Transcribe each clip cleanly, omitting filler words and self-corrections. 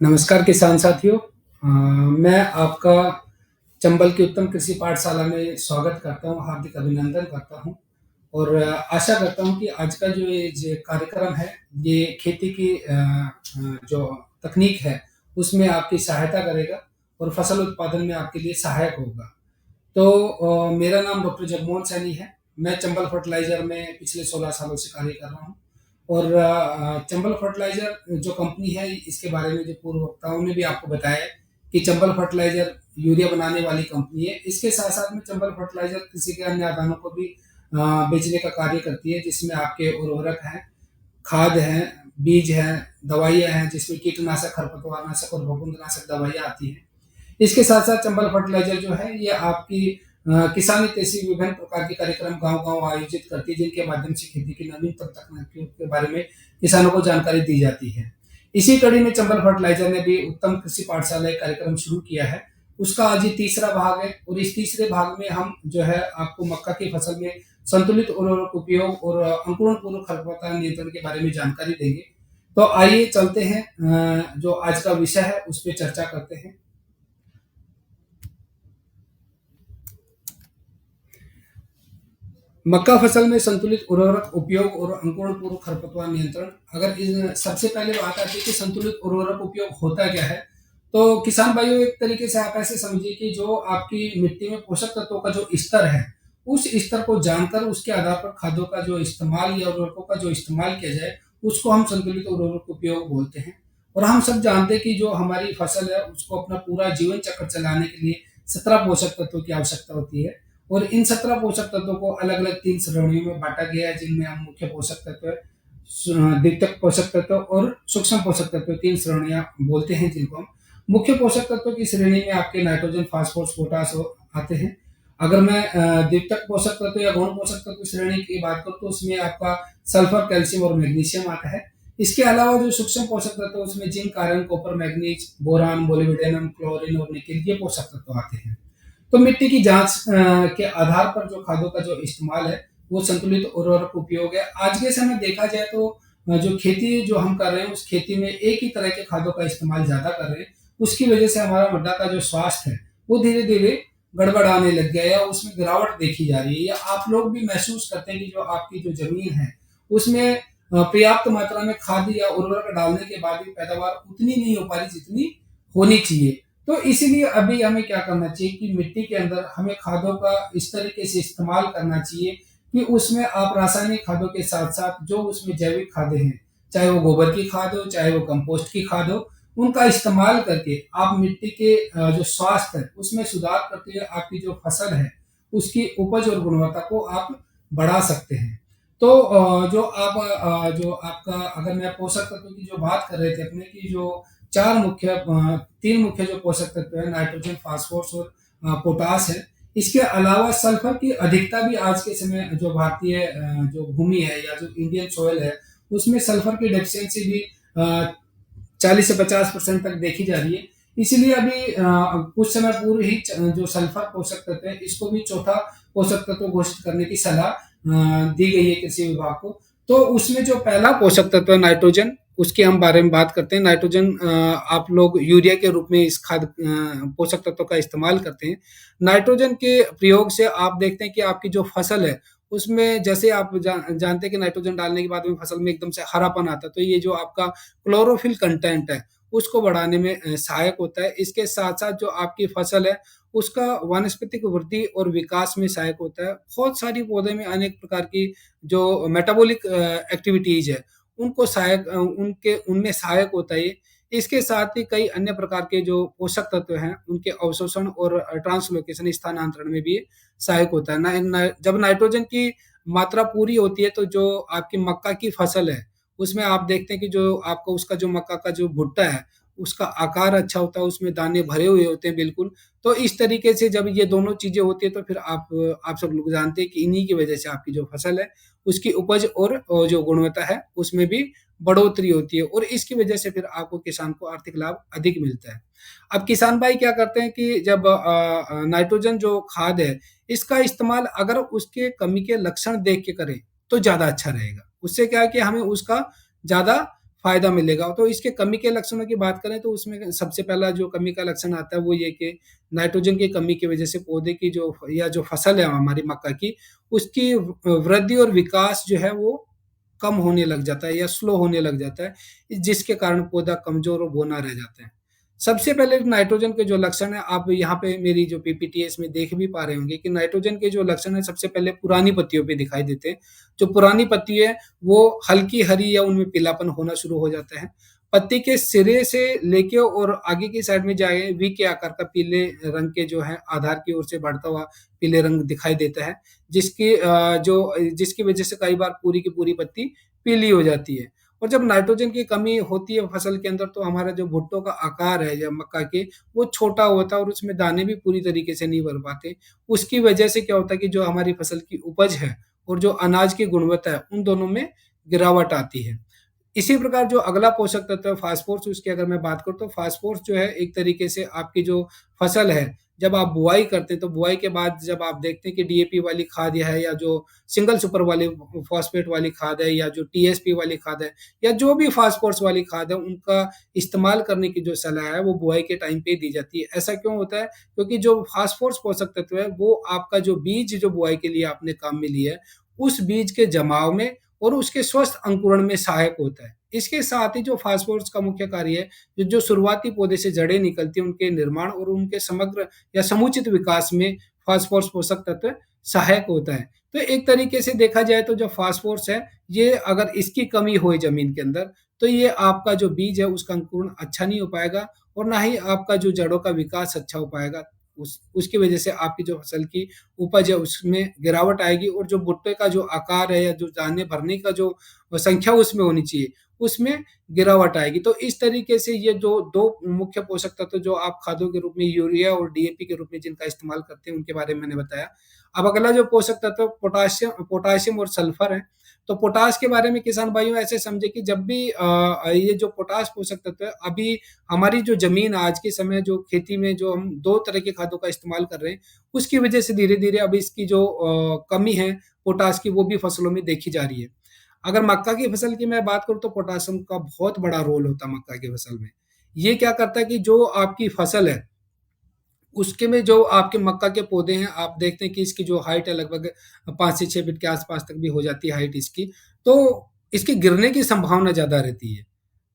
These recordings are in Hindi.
नमस्कार किसान साथियों। मैं आपका चंबल की उत्तम कृषि पाठशाला में स्वागत करता हूँ, हार्दिक अभिनंदन करता हूँ और आशा करता हूँ कि आज का जो कार्यक्रम है, ये खेती की जो तकनीक है, उसमें आपकी सहायता करेगा और फसल उत्पादन में आपके लिए सहायक होगा। तो मेरा नाम डॉक्टर जगमोहन सैनी है। मैं चंबल फर्टिलाइज़र में पिछले 16 सालों से कार्य कर रहा हूँ और चंबल फर्टिलाइज़र जो कंपनी है, इसके बारे में जो पूर्व वक्ताओं ने भी आपको बताया है कि चंबल फर्टिलाइज़र यूरिया बनाने वाली कंपनी है। इसके साथ-साथ में चंबल फर्टिलाइज़र कृषि के अन्य आदानों को भी बेचने का कार्य करती है, जिसमें आपके उर्वरक हैं, खाद हैं, बीज हैं, दवाइयाँ हैं, जिसमें कीटनाशक, खरपतवारनाशक और फफूंदनाशक दवाइयाँ आती हैं। इसके साथ-साथ चंबल फर्टिलाइज़र जो है, ये आपकी किसानी कृषि विभिन्न प्रकार के कार्यक्रम गाँव-गाँव आयोजित करती है, जिनके माध्यम से खेती की नवीनतम तकनीकियों के बारे में किसानों को जानकारी दी जाती है। इसी कड़ी में चंबल फर्टिलाइज़र ने भी उत्तम कृषि पाठशाला एक कार्यक्रम शुरू किया है। उसका आज ये तीसरा भाग है और इस तीसरे भाग में हम जो है आपको मक्का की फसल में संतुलित उर्वरक उपयोग और अंकुरण पूर्व खरपतवार नियंत्रण के बारे में जानकारी देंगे। तो आइए चलते हैं, जो आज का विषय है, उस पे चर्चा करते हैं। मक्का फसल में संतुलित उर्वरक उपयोग और अंकुरण पूर्व खरपतवार नियंत्रण। अगर इन सबसे पहले बात आती है कि संतुलित उर्वरक उपयोग होता क्या है, तो किसान भाइयों एक तरीके से आप ऐसे समझिए कि जो आपकी मिट्टी में पोषक तत्वों का जो स्तर है, उस स्तर को जानकर उसके आधार पर खादों का जो इस्तेमाल या उर्वरकों का जो इस्तेमाल किया जाए, उसको हम संतुलित उर्वरक उपयोग बोलते हैं। और हम सब जानते हैं कि जो हमारी फसल है, उसको अपना पूरा जीवन चक्र चलाने के लिए 17 पोषक तत्वों की आवश्यकता होती है। और इन 17 पोषक तत्वों को अलग-अलग 3 श्रेणियों में बाँटा गया है, जिनमें हम मुख्य पोषक तत्व, द्वितीयक पोषक तत्व और सूक्ष्म पोषक तत्व 3 श्रेणियाँ बोलते हैं जिनको हम। मुख्य पोषक तत्वों की श्रेणी में आपके नाइट्रोजन, फास्फोरस, पोटाश आते हैं। अगर मैं द्वितीयक पोषक तत्व या गौण पोषक तत्व श्रेणी की बात करूँ, तो उसमें आपका सल्फर, कैल्शियम और मैग्नीशियम आता है। इसके अलावा जो सूक्ष्म पोषक तत्व है, उसमें zinc, iron, copper, manganese, boron, molybdenum, chlorine और निकेल, ये पोषक तत्व आते हैं। तो मिट्टी की जाँच के आधार पर जो खादों का जो इस्तेमाल है, वो संतुलित उर्वरक उपयोग है। आज के समय देखा जाए तो जो खेती जो हम कर रहे हैं, उस खेती में एक ही तरह के खादों का इस्तेमाल ज़्यादा कर रहे हैं। उसकी वजह से हमारा मृदा का जो स्वास्थ्य है, वो धीरे-धीरे गड़बड़ाने लग गया है या उसमें गिरावट देखी जा रही है, या आप लोग भी महसूस करते हैं कि जो आपकी जो ज़मीन है, उसमें पर्याप्त मात्रा में खाद या उर्वरक डालने के बाद भी पैदावार उतनी नहीं हो पा रही जितनी होनी चाहिए। तो इसीलिए अभी हमें क्या करना चाहिए कि मिट्टी के अंदर हमें खादों का इस तरीके से इस्तेमाल करना चाहिए कि उसमें आप रासायनिक खादों के साथ-साथ जो उसमें जैविक खादें हैं, चाहे वो गोबर की खाद हो, चाहे वो कंपोस्ट की खाद हो, उनका इस्तेमाल करके आप मिट्टी के जो स्वास्थ्य है, उसमें सुधार करते हुए आपकी जो फसल है, उसकी उपज और गुणवत्ता को आप बढ़ा सकते हैं। तो जो आपका, अगर मैं पोषक तत्व की जो बात कर रहे थे अपने, की जो 4 मुख्य 3 मुख्य जो पोषक तत्व है, नाइट्रोजन, फास्फोरस और पोटाश है। इसके अलावा सल्फर की अधिकता भी आज के समय जो भारतीय जो भूमि है या जो इंडियन सॉइल है, उसमें सल्फर की डेफिशिएंसी भी 40 से 50% तक देखी जा रही है। इसीलिए अभी कुछ समय पूर्व ही जो सल्फर पोषक तत्व है, इसको भी चौथा पोषक तत्व घोषित करने की सलाह दी गई है कृषि विभाग को। तो उसमें जो पहला पोषक तत्व है नाइट्रोजन, उसके हम बारे में बात करते हैं। नाइट्रोजन आप लोग यूरिया के रूप में इस पोषक तत्व का इस्तेमाल करते हैं। नाइट्रोजन के प्रयोग से आप देखते हैं कि आपकी जो फसल है, उसमें जैसे आप जानते हैं कि नाइट्रोजन डालने के बाद में फसल में एकदम से हरापन आता है, तो ये जो आपका क्लोरोफिल कंटेंट है, उसको बढ़ाने में सहायक होता है। इसके साथ-साथ जो आपकी फसल है, उसका वानस्पतिक वृद्धि और विकास में सहायक होता है। बहुत सारी पौधे में अनेक प्रकार की जो मेटाबॉलिक एक्टिविटीज़ है, उनको उनके उनमें सहायक होता है ये। इसके साथ ही कई अन्य प्रकार के जो पोषक तत्व हैं, उनके अवशोषण और ट्रांसलोकेशन, स्थानांतरण में भी सहायक होता है। जब नाइट्रोजन की मात्रा पूरी होती है, तो जो आपकी मक्का की फसल है, उसमें आप देखते हैं कि जो आपका उसका जो मक्का का जो भुट्टा है, उसका आकार अच्छा होता है, उसमें दाने भरे हुए होते हैं बिल्कुल। तो इस तरीके से जब ये दोनों चीज़ें होती हैं, तो फिर आप सब लोग जानते हैं कि इन्हीं की वजह से आपकी जो फसल है, उसकी उपज और जो गुणवत्ता है, उसमें भी बढ़ोतरी होती है और इसकी वजह से फिर आपको, किसान को आर्थिक लाभ अधिक मिलता है। अब किसान भाई क्या करते हैं कि जब नाइट्रोजन जो खाद है, इसका इस्तेमाल अगर उसके कमी के लक्षण देख के करें, तो ज़्यादा अच्छा रहेगा। उससे क्या है कि हमें उसका ज़्यादा फ़ायदा मिलेगा। तो इसके कमी के लक्षणों की बात करें तो उसमें सबसे पहला जो कमी का लक्षण आता है वो ये कि नाइट्रोजन की कमी की वजह से पौधे की जो या जो फसल है हमारी मक्का की, उसकी वृद्धि और विकास जो है वो कम होने लग जाता है या स्लो होने लग जाता है, जिसके कारण पौधा कमज़ोर और बौना रह जाता है। सबसे पहले नाइट्रोजन के जो लक्षण हैं, आप यहाँ पे मेरी जो पीपीटी है इसमें देख भी पा रहे होंगे कि नाइट्रोजन के जो लक्षण हैं सबसे पहले पुरानी पत्तियों पे दिखाई देते हैं। जो पुरानी पत्ती है वो हल्की हरी या उनमें पीलापन होना शुरू हो जाता है। पत्ती के सिरे से लेके और आगे की साइड में जाए वी के आकार का पीले रंग के जो है आधार की ओर से बढ़ता हुआ पीले रंग दिखाई देता है, जिसकी वजह से कई बार पूरी की पूरी पत्ती पीली हो जाती है। और जब नाइट्रोजन की कमी होती है फसल के अंदर तो हमारा जो भुट्टो का आकार है या मक्का के, वो छोटा होता है और उसमें दाने भी पूरी तरीके से नहीं भर पाते। उसकी वजह से क्या होता है कि जो हमारी फसल की उपज है और जो अनाज की गुणवत्ता है, उन दोनों में गिरावट आती है। इसी प्रकार जो अगला पोषक तत्व है फास्फोरस, उसकी अगर मैं बात करूँ तो फास्फोरस जो है एक तरीके से आपकी जो फसल है, जब आप बुआई करते हैं तो बुआई के बाद जब आप देखते हैं कि डीएपी वाली खाद है या जो सिंगल सुपर वाली फॉस्फेट वाली खाद है या जो टीएसपी वाली खाद है या जो भी फास्फोरस वाली खाद है, उनका इस्तेमाल करने की जो सलाह है वो बुआई के टाइम पे दी जाती है। ऐसा क्यों होता है? क्योंकि जो फास्फोरस पोषक तत्व है वो आपका जो बीज जो बुआई के लिए आपने काम में लिया है, उस बीज के जमाव में और उसके स्वस्थ अंकुरण में सहायक होता है। इसके साथ ही जो फास्फोरस का मुख्य कार्य है, जो शुरुआती पौधे से जड़ें निकलती हैं, उनके निर्माण और उनके समग्र या समुचित विकास में फास्फोरस पोषक तत्व सहायक होता है। तो एक तरीके से देखा जाए तो जो फास्फोरस है, ये अगर इसकी कमी हो ज़मीन के अंदर, तो ये आपका जो बीज है उसका अंकुरण अच्छा नहीं हो पाएगा और ना ही आपका जो जड़ों का विकास अच्छा हो पाएगा। उसकी वजह से आपकी जो फसल की उपज है उसमें गिरावट आएगी और जो भुट्टे का जो आकार है या जो दाने भरने का जो संख्या उसमें होनी चाहिए, उसमें गिरावट आएगी। तो इस तरीके से ये जो 2 मुख्य पोषक तत्व जो आप खादों के रूप में यूरिया और डीएपी के रूप में जिनका इस्तेमाल करते हैं, उनके बारे में मैंने बताया। अब अगला जो पोषक तत्व पोटाशियम पोटाशियम और सल्फर है। तो पोटाश के बारे में किसान भाइयों ऐसे समझे कि जब भी ये जो पोटाश पोषक तत्व है, अभी हमारी जो ज़मीन आज के समय जो खेती में जो हम 2 तरह के खादों का इस्तेमाल कर रहे हैं, उसकी वजह से धीरे-धीरे अब इसकी जो कमी है पोटाश की, वो भी फसलों में देखी जा रही है। अगर मक्का की फसल की मैं बात करूँ तो पोटाशियम का बहुत बड़ा रोल होता है मक्का की फसल में। ये क्या करता है कि जो आपकी फसल है, उसके में जो आपके मक्का के पौधे हैं, आप देखते हैं कि इसकी जो हाइट है लगभग 5 से 6 फीट के आस-पास तक भी हो जाती है हाइट इसकी। तो इसके गिरने की संभावना ज़्यादा रहती है।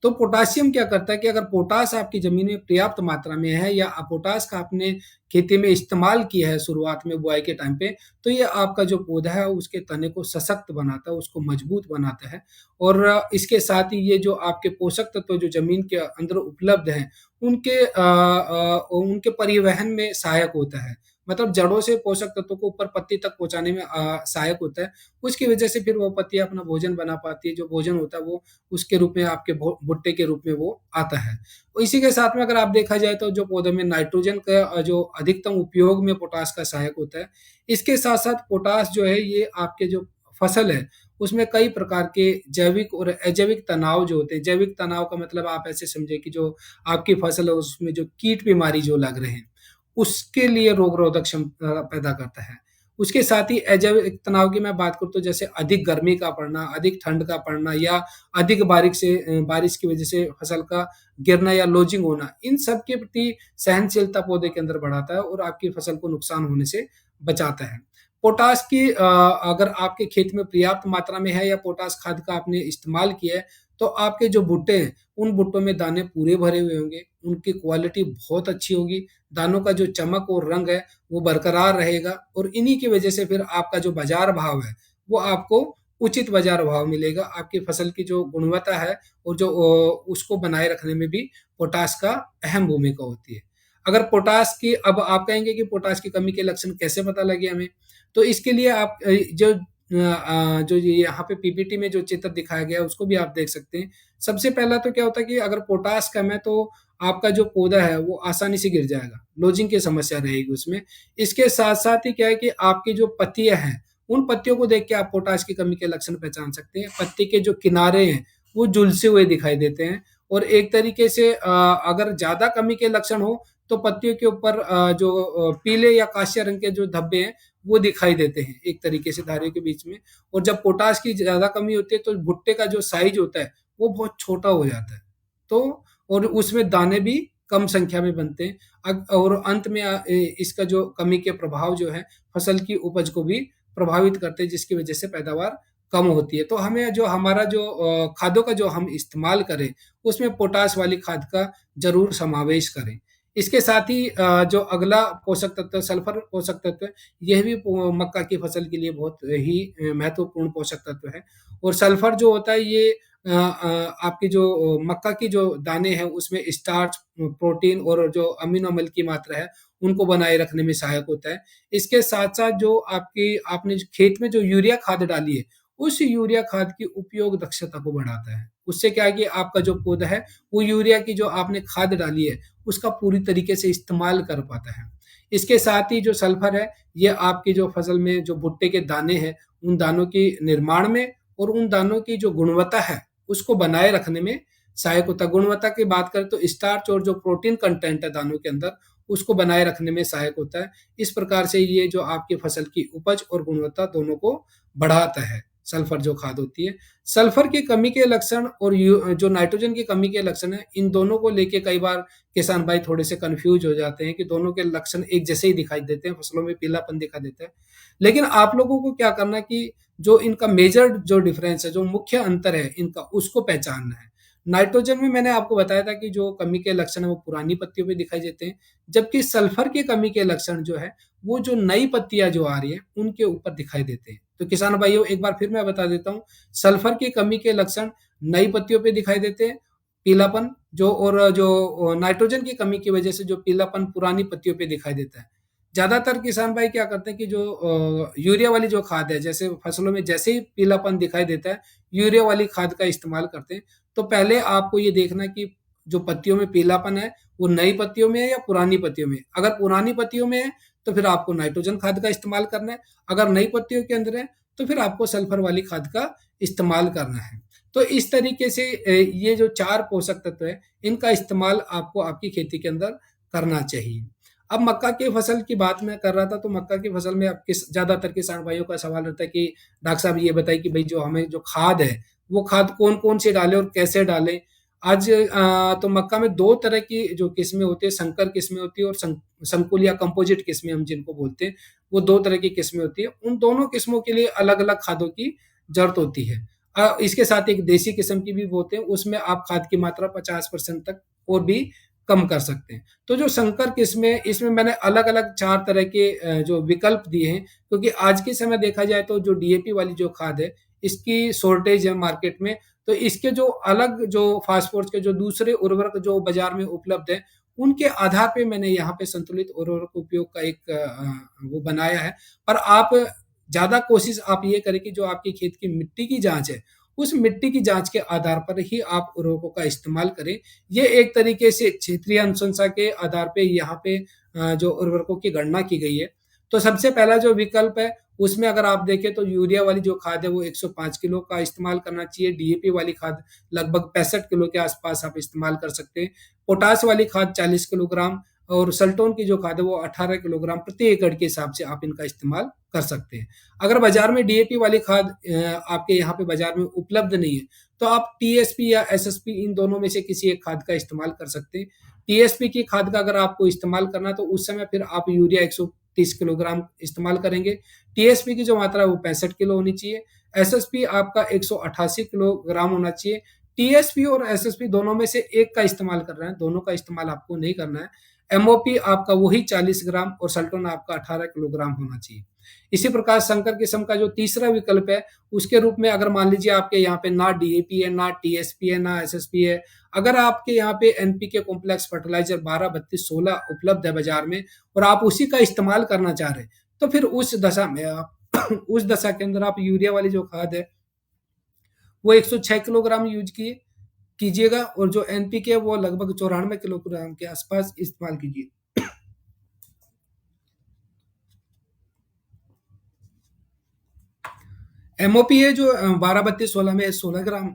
तो पोटाशियम क्या करता है कि अगर पोटाश आपकी ज़मीन में पर्याप्त मात्रा में है या पोटाश का आपने खेती में इस्तेमाल किया है शुरुआत में बुआई के टाइम पे, तो ये आपका जो पौधा है उसके तने को सशक्त बनाता है, उसको मजबूत बनाता है और इसके साथ ही ये जो आपके पोषक तत्व जो ज़मीन के अंदर उपलब्ध हैं, उनके परिवहन में सहायक होता है। मतलब जड़ों से पोषक तत्वों को ऊपर पत्ती तक पहुँचाने में सहायक होता है। उसकी वजह से फिर वो पत्तियाँ अपना भोजन बना पाती है, जो भोजन होता है वो उसके रूप में आपके भुट्टे के रूप में वो आता है। और इसी के साथ में अगर आप देखा जाए तो जो पौधे में नाइट्रोजन का जो अधिकतम उपयोग में पोटाश का सहायक होता है। इसके साथ-साथ पोटाश जो है ये आपके जो फसल है, उसमें कई प्रकार के जैविक और अजैविक तनाव जो होते हैं, जैविक तनाव का मतलब आप ऐसे समझिए कि जो आपकी फसल है उसमें जो कीट बीमारी जो लग रहे हैं, उसके लिए रोग-रोधक क्षमता पैदा करता है। उसके साथ ही अजैविक तनाव की मैं बात करूँ तो जैसे अधिक गर्मी का पड़ना, अधिक ठंड का पड़ना या अधिक बारिश की वजह से फसल का गिरना या लोजिंग होना, इन सब के प्रति सहनशीलता पौधे के अंदर बढ़ाता है और आपकी फसल को नुकसान होने से बचाता है। पोटाश की अगर आपके खेत में पर्याप्त मात्रा में है या पोटाश खाद का आपने इस्तेमाल किया है, तो आपके जो भुट्टे हैं, उन भुट्टों में दाने पूरे भरे हुए होंगे, उनकी क्वालिटी बहुत अच्छी होगी, दानों का जो चमक और रंग है, वो बरकरार रहेगा और इन्हीं की वजह से फिर आपका जो बाज़ार भाव है, वो आपको उचित बाज़ार भाव मिलेगा। आपकी फसल की जो गुणवत्ता है और जो उसको बनाए रखने में भी पोटाश का अहम भूमिका होती है। अगर पोटाश की अब आप कहेंगे कि पोटाश की कमी के लक्षण कैसे पता लगे हमें? तो इसके लिए आप जो ये यहाँ पे पीपीटी में जो चित्र दिखाया गया है, उसको भी आप देख सकते हैं। सबसे पहला तो क्या होता है कि अगर पोटाश कम है, तो आपका जो पौधा है, वो आसानी से गिर जाएगा, लोजिंग की समस्या रहेगी उसमें। इसके साथ-साथ ही क्या है कि आपकी जो पत्तियाँ हैं, उन पत्तियों को देख के आप पोटाश की कमी के लक्षण पहचान सकते हैं। पत्ती के जो किनारे हैं, वो झुलसे हुए दिखाई देते हैं और एक तरीके से अगर ज़्यादा कमी के लक्षण हो, तो पत्तियों के ऊपर जो पीले या कासिया रंग के जो धब्बे हैं, वो दिखाई देते हैं एक तरीके से धारियों के बीच में। और जब पोटाश की ज़्यादा कमी होती है तो भुट्टे का जो साइज़ होता है वो बहुत छोटा हो जाता है। तो और उसमें दाने भी कम संख्या में बनते हैं। और अंत में इसका जो कमी के प्रभाव जो है फसल की उपज को भी प्रभावित करते हैं, जिसकी वजह से पैदावार कम होती है। तो हमें जो हमारा जो खादों का जो हम इस्तेमाल करें, उसमें पोटाश वाली खाद का ज़रूर समावेश करें। इसके साथ ही जो अगला पोषक तत्व सल्फर पोषक तत्व है, यह भी मक्का की फसल के लिए बहुत ही महत्वपूर्ण पोषक तत्व है। और सल्फर जो होता है ये आपकी जो मक्का की जो दाने हैं उसमें स्टार्च, प्रोटीन और जो अमीनो अम्ल की मात्रा है, उनको बनाए रखने में सहायक होता है। इसके साथ-साथ जो आपने जो खेत में जो यूरिया खाद डाली है, उस यूरिया खाद की उपयोग दक्षता को बढ़ाता है। उससे क्या है कि आपका जो पौधा है, वो यूरिया की जो आपने खाद डाली है, उसका पूरी तरीके से इस्तेमाल कर पाता है। इसके साथ ही जो सल्फर है, ये आपकी जो फसल में जो भुट्टे के दाने हैं, उन दानों के निर्माण में और उन दानों की जो गुणवत्ता है, उसको बनाए रखने में सहायक होता है। गुणवत्ता की बात करें तो स्टार्च और जो प्रोटीन कंटेंट है दानों के अंदर, उसको बनाए रखने में सहायक होता है। इस प्रकार से ये जो आपकी फसल की उपज और गुणवत्ता दोनों को बढ़ाता है, सल्फर जो खाद होती है। सल्फर की कमी के लक्षण और जो नाइट्रोजन की कमी के लक्षण हैं, इन दोनों को लेके कई बार किसान भाई थोड़े से कन्फ्यूज़ हो जाते हैं कि दोनों के लक्षण एक जैसे ही दिखाई देते हैं, फसलों में पीलापन दिखा देता है। लेकिन आप लोगों को क्या करना है कि जो इनका मेजर जो डिफरेंस है, जो मुख्य अंतर है इनका, उसको पहचानना है। नाइट्रोजन में मैंने आपको बताया था कि जो कमी के लक्षण है वो पुरानी पत्तियों पे दिखाई देते हैं, जबकि सल्फर की कमी के लक्षण जो है, वो जो नई पत्तियाँ जो आ रही हैं, उनके ऊपर दिखाई देते हैं। तो किसान भाइयों एक बार फिर मैं बता देता हूँ, सल्फर की कमी के लक्षण नई पत्तियों पे दिखाई देते हैं, पीलापन जो और जो नाइट्रोजन की कमी की वजह से जो पीलापन पुरानी पत्तियों पे दिखाई देता है। ज़्यादातर किसान भाई क्या करते हैं कि जो यूरिया वाली जो खाद है, जैसे फसलों में जैसे ही पीलापन दिखाई देता है, यूरिया वाली खाद का इस्तेमाल करते हैं। तो पहले आपको ये देखना है कि जो पत्तियों में पीलापन है, वो नई पत्तियों में है या पुरानी पत्तियों में है। अगर पुरानी पत्तियों में है, तो फिर आपको नाइट्रोजन खाद का इस्तेमाल करना है। अगर नई पत्तियों के अंदर है, तो फिर आपको सल्फर वाली खाद का इस्तेमाल करना है। तो इस तरीके से ये जो 4 पोषक तत्व हैं, इनका इस्तेमाल आपको आपकी खेती के अंदर करना चाहिए। अब मक्का की फसल की बात मैं कर रहा था, तो मक्का की फसल में अब ज़्यादातर किसान भाइयों का सवाल रहता है कि डॉक्टर साहब ये बताइए कि भई जो हमें जो खाद है, वो खाद कौन-कौन सी डालें और कैसे डालें? आज तो मक्का में 2 तरह की जो किस्में होती हैं, संकर किस्में होती हैं और संकुल या कंपोजिट किस्में हम जिनको बोलते हैं, वो 2 तरह की किस्में होती हैं। उन दोनों किस्मों के लिए अलग-अलग खादों की ज़रूरत होती है। इसके साथ एक देसी किस्म की भी बोते हैं, उसमें आप खाद की मात्रा 50% तक और भी कम कर सकते हैं। तो जो संकर किस्में, इसमें मैंने अलग-अलग 4 तरह के जो विकल्प दिए हैं, क्योंकि आज के समय देखा जाए तो जो डीएपी वाली जो खाद है, इसकी शॉर्टेज है मार्केट में, तो इसके जो अलग जो फास्फोरस के जो दूसरे उर्वरक जो बाज़ार में उपलब्ध हैं, उनके आधार पे मैंने यहाँ पे संतुलित उर्वरक उपयोग का एक वो बनाया है। पर आप ज़्यादा कोशिश आप ये करें कि जो आपकी खेत की मिट्टी की जाँच है, उस मिट्टी की जाँच के आधार पर ही आप उर्वरकों का इस्तेमाल करें। ये एक तरीके से क्षेत्रीय अनुशंसा के आधार पे यहाँ पे जो उर्वरकों की गणना की गई है। तो सबसे पहला जो विकल्प है, उसमें अगर आप देखें तो यूरिया वाली जो खाद है वो 105 किलो का इस्तेमाल करना चाहिए। डीएपी वाली खाद लगभग 65 किलो के आसपास आप इस्तेमाल कर सकते हैं। पोटाश वाली खाद 40 किलोग्राम और सल्टोन की जो खाद है वो 18 किलोग्राम प्रति एकड़ के हिसाब से आप इनका इस्तेमाल कर सकते हैं। अगर बाज़ार में डीएपी वाली खाद आपके यहाँ पे बाज़ार में उपलब्ध नहीं है, तो आप टीएसपी या एसएसपी इन दोनों में से किसी एक खाद का इस्तेमाल कर सकते हैं। टीएसपी की खाद का अगर आपको इस्तेमाल करना है, तो उस समय फिर आप यूरिया 130 किलोग्राम इस्तेमाल करेंगे। टीएसपी की जो मात्रा है वो 65 किलो होनी चाहिए। एसएसपी आपका 188 किलोग्राम होना चाहिए। टीएसपी और एसएसपी दोनों में से एक का इस्तेमाल कर रहे हैं, दोनों का इस्तेमाल आपको नहीं करना है। एमओपी आपका वही 40 ग्राम और सल्टोन आपका 18 किलोग्राम होना चाहिए। इसी प्रकार संकर किस्म का जो तीसरा विकल्प है, उसके रूप में अगर मान लीजिए आपके यहाँ पे ना डीएपी है, ना टीएसपी है, ना एसएसपी है, अगर आपके यहाँ पे एनपीके कॉम्प्लेक्स फर्टिलाइज़र 12-32-16 उपलब्ध है बाज़ार में और आप उसी का इस्तेमाल करना चाह रहे हैं, तो फिर उस दशा में आप उस दशा के अंदर आप यूरिया वाली जो खाद है, वो 106 किलोग्राम यूज़ कीजिएगा और जो एनपीके है वो लगभग 94 किलोग्राम के आसपास इस्तेमाल कीजिए। एमओपी है जो 12-32-16 में 16 ग्राम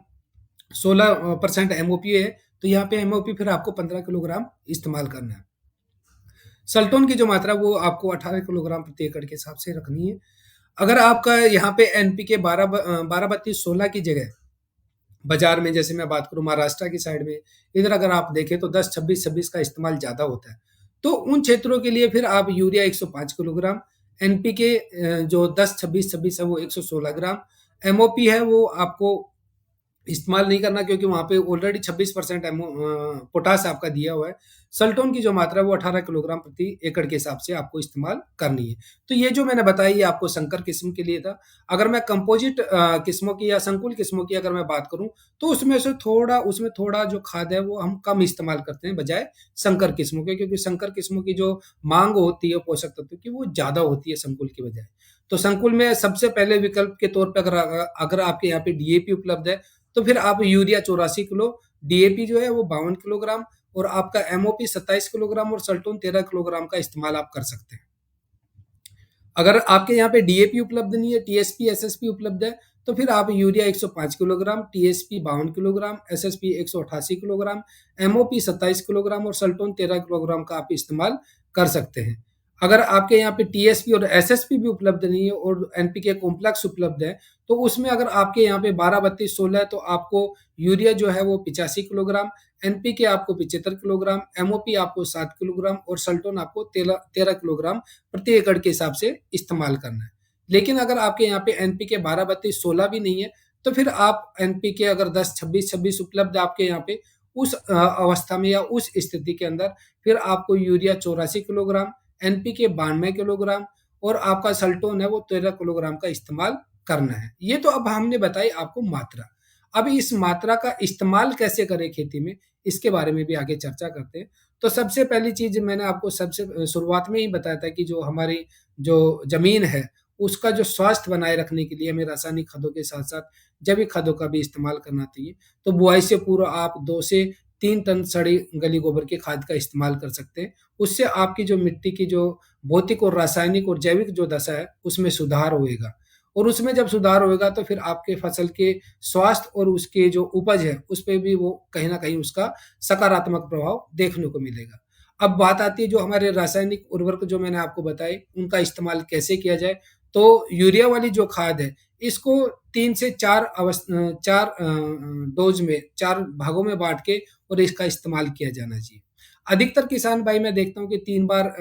16% एमओपी है, तो यहाँ पे एमओपी फिर आपको 15 किलोग्राम इस्तेमाल करना है। सल्टोन की जो मात्रा वो आपको 18 किलोग्राम प्रति एकड़ के हिसाब से रखनी है। अगर आपका यहाँ पे एनपीके 12-32-16 की जगह बाजार में जैसे मैं बात करूँ महाराष्ट्र की साइड में, इधर अगर आप देखें तो 10, 26, 26 का इस्तेमाल ज़्यादा होता है। तो उन क्षेत्रों के लिए फिर आप यूरिया 105 किलोग्राम, एनपीके जो 10, 26, 26 है वो 116 ग्राम, एमओपी है वो आपको इस्तेमाल नहीं करना क्योंकि वहाँ पे ऑलरेडी 26% पोटाश आपका दिया हुआ है। सल्टोन की जो मात्रा है वो 18 किलोग्राम प्रति एकड़ के हिसाब से आपको इस्तेमाल करनी है। तो ये जो मैंने बताई ये आपको संकर किस्म के लिए था। अगर मैं कंपोजिट किस्मों की या संकुल किस्मों की अगर मैं बात करूँ, तो उसमें थोड़ा जो खाद है वो हम कम इस्तेमाल करते हैं बजाय संकर किस्मों के, क्योंकि संकर किस्मों की जो माँग होती है पोषक तत्वों की वो ज़्यादा होती है संकुल की बजाय। तो संकुल में सबसे पहले विकल्प के तौर पे अगर आपके यहाँ पे डीएपी उपलब्ध है, तो फिर आप यूरिया 84 किलो, डीएपी जो है वो 52 किलोग्राम और आपका एमओपी 27 किलोग्राम और सल्टोन 13 किलोग्राम का इस्तेमाल आप कर सकते हैं। अगर आपके यहाँ पे डीएपी उपलब्ध नहीं है, टीएसपी, एसएसपी उपलब्ध है, तो फिर आप urea 105 kilogram, TSP 52 kilogram, SSP 188 kilogram, MOP 27 kilogram और सल्टोन 13 किलोग्राम का आप इस्तेमाल कर सकते हैं। अगर आपके यहाँ पे टीएसपी और एसएसपी भी उपलब्ध नहीं है और एनपीके कॉम्प्लेक्स उपलब्ध है, तो उसमें अगर आपके यहाँ पे 12, 32, 16 है तो आपको यूरिया जो है वो 85 किलोग्राम, एनपीके आपको 75 किलोग्राम, एमओपी आपको 7 किलोग्राम और सल्टोन आपको 13 किलोग्राम प्रति एकड़ के हिसाब से इस्तेमाल करना है। लेकिन अगर आपके यहाँ पे एनपीके 12, 32, 16 भी नहीं है, तो फिर आप एनपीके अगर 10, 26, 26 उपलब्ध है आपके यहाँ पे, उस अवस्था में या उस स्थिति के अंदर फिर आपको यूरिया 84 किलोग्राम, एनपीके 92 किलोग्राम और आपका सल्टोन है वो 13 किलोग्राम का इस्तेमाल करना है। ये तो अब हमने बताई आपको मात्रा। अब इस मात्रा का इस्तेमाल कैसे करें खेती में, इसके बारे में भी आगे चर्चा करते हैं। तो सबसे पहली चीज़ मैंने आपको सबसे शुरुआत में ही बताया था कि जो हमारी जो ज़मीन है, उसका जो स्वास्थ्य बनाए रखने के लिए हमें रासायनिक खादों के साथ-साथ जैविक खादों का भी इस्तेमाल करना चाहिए। तो बुआई से पूर्व आप 2 से 3 टन सड़ी गली गोबर की खाद का इस्तेमाल कर सकते हैं। उससे आपकी जो मिट्टी की जो भौतिक और रासायनिक और जैविक जो दशा है, उसमें सुधार होएगा और उसमें जब सुधार होएगा तो फिर आपके फसल के स्वास्थ्य और उसके जो उपज है, उस पे भी वो कहीं न कहीं उसका सकारात्मक प्रभाव देखने को मिलेगा। अब बात आती है जो हमारे रासायनिक उर्वरक जो मैंने आपको बताए, उनका इस्तेमाल कैसे किया जाए? तो यूरिया वाली जो खाद है, इसको 3 से 4 डोज़ में 4 भागों में बाँट के और इसका इस्तेमाल किया जाना चाहिए। अधिकतर किसान भाई मैं देखता हूँ कि 3 बार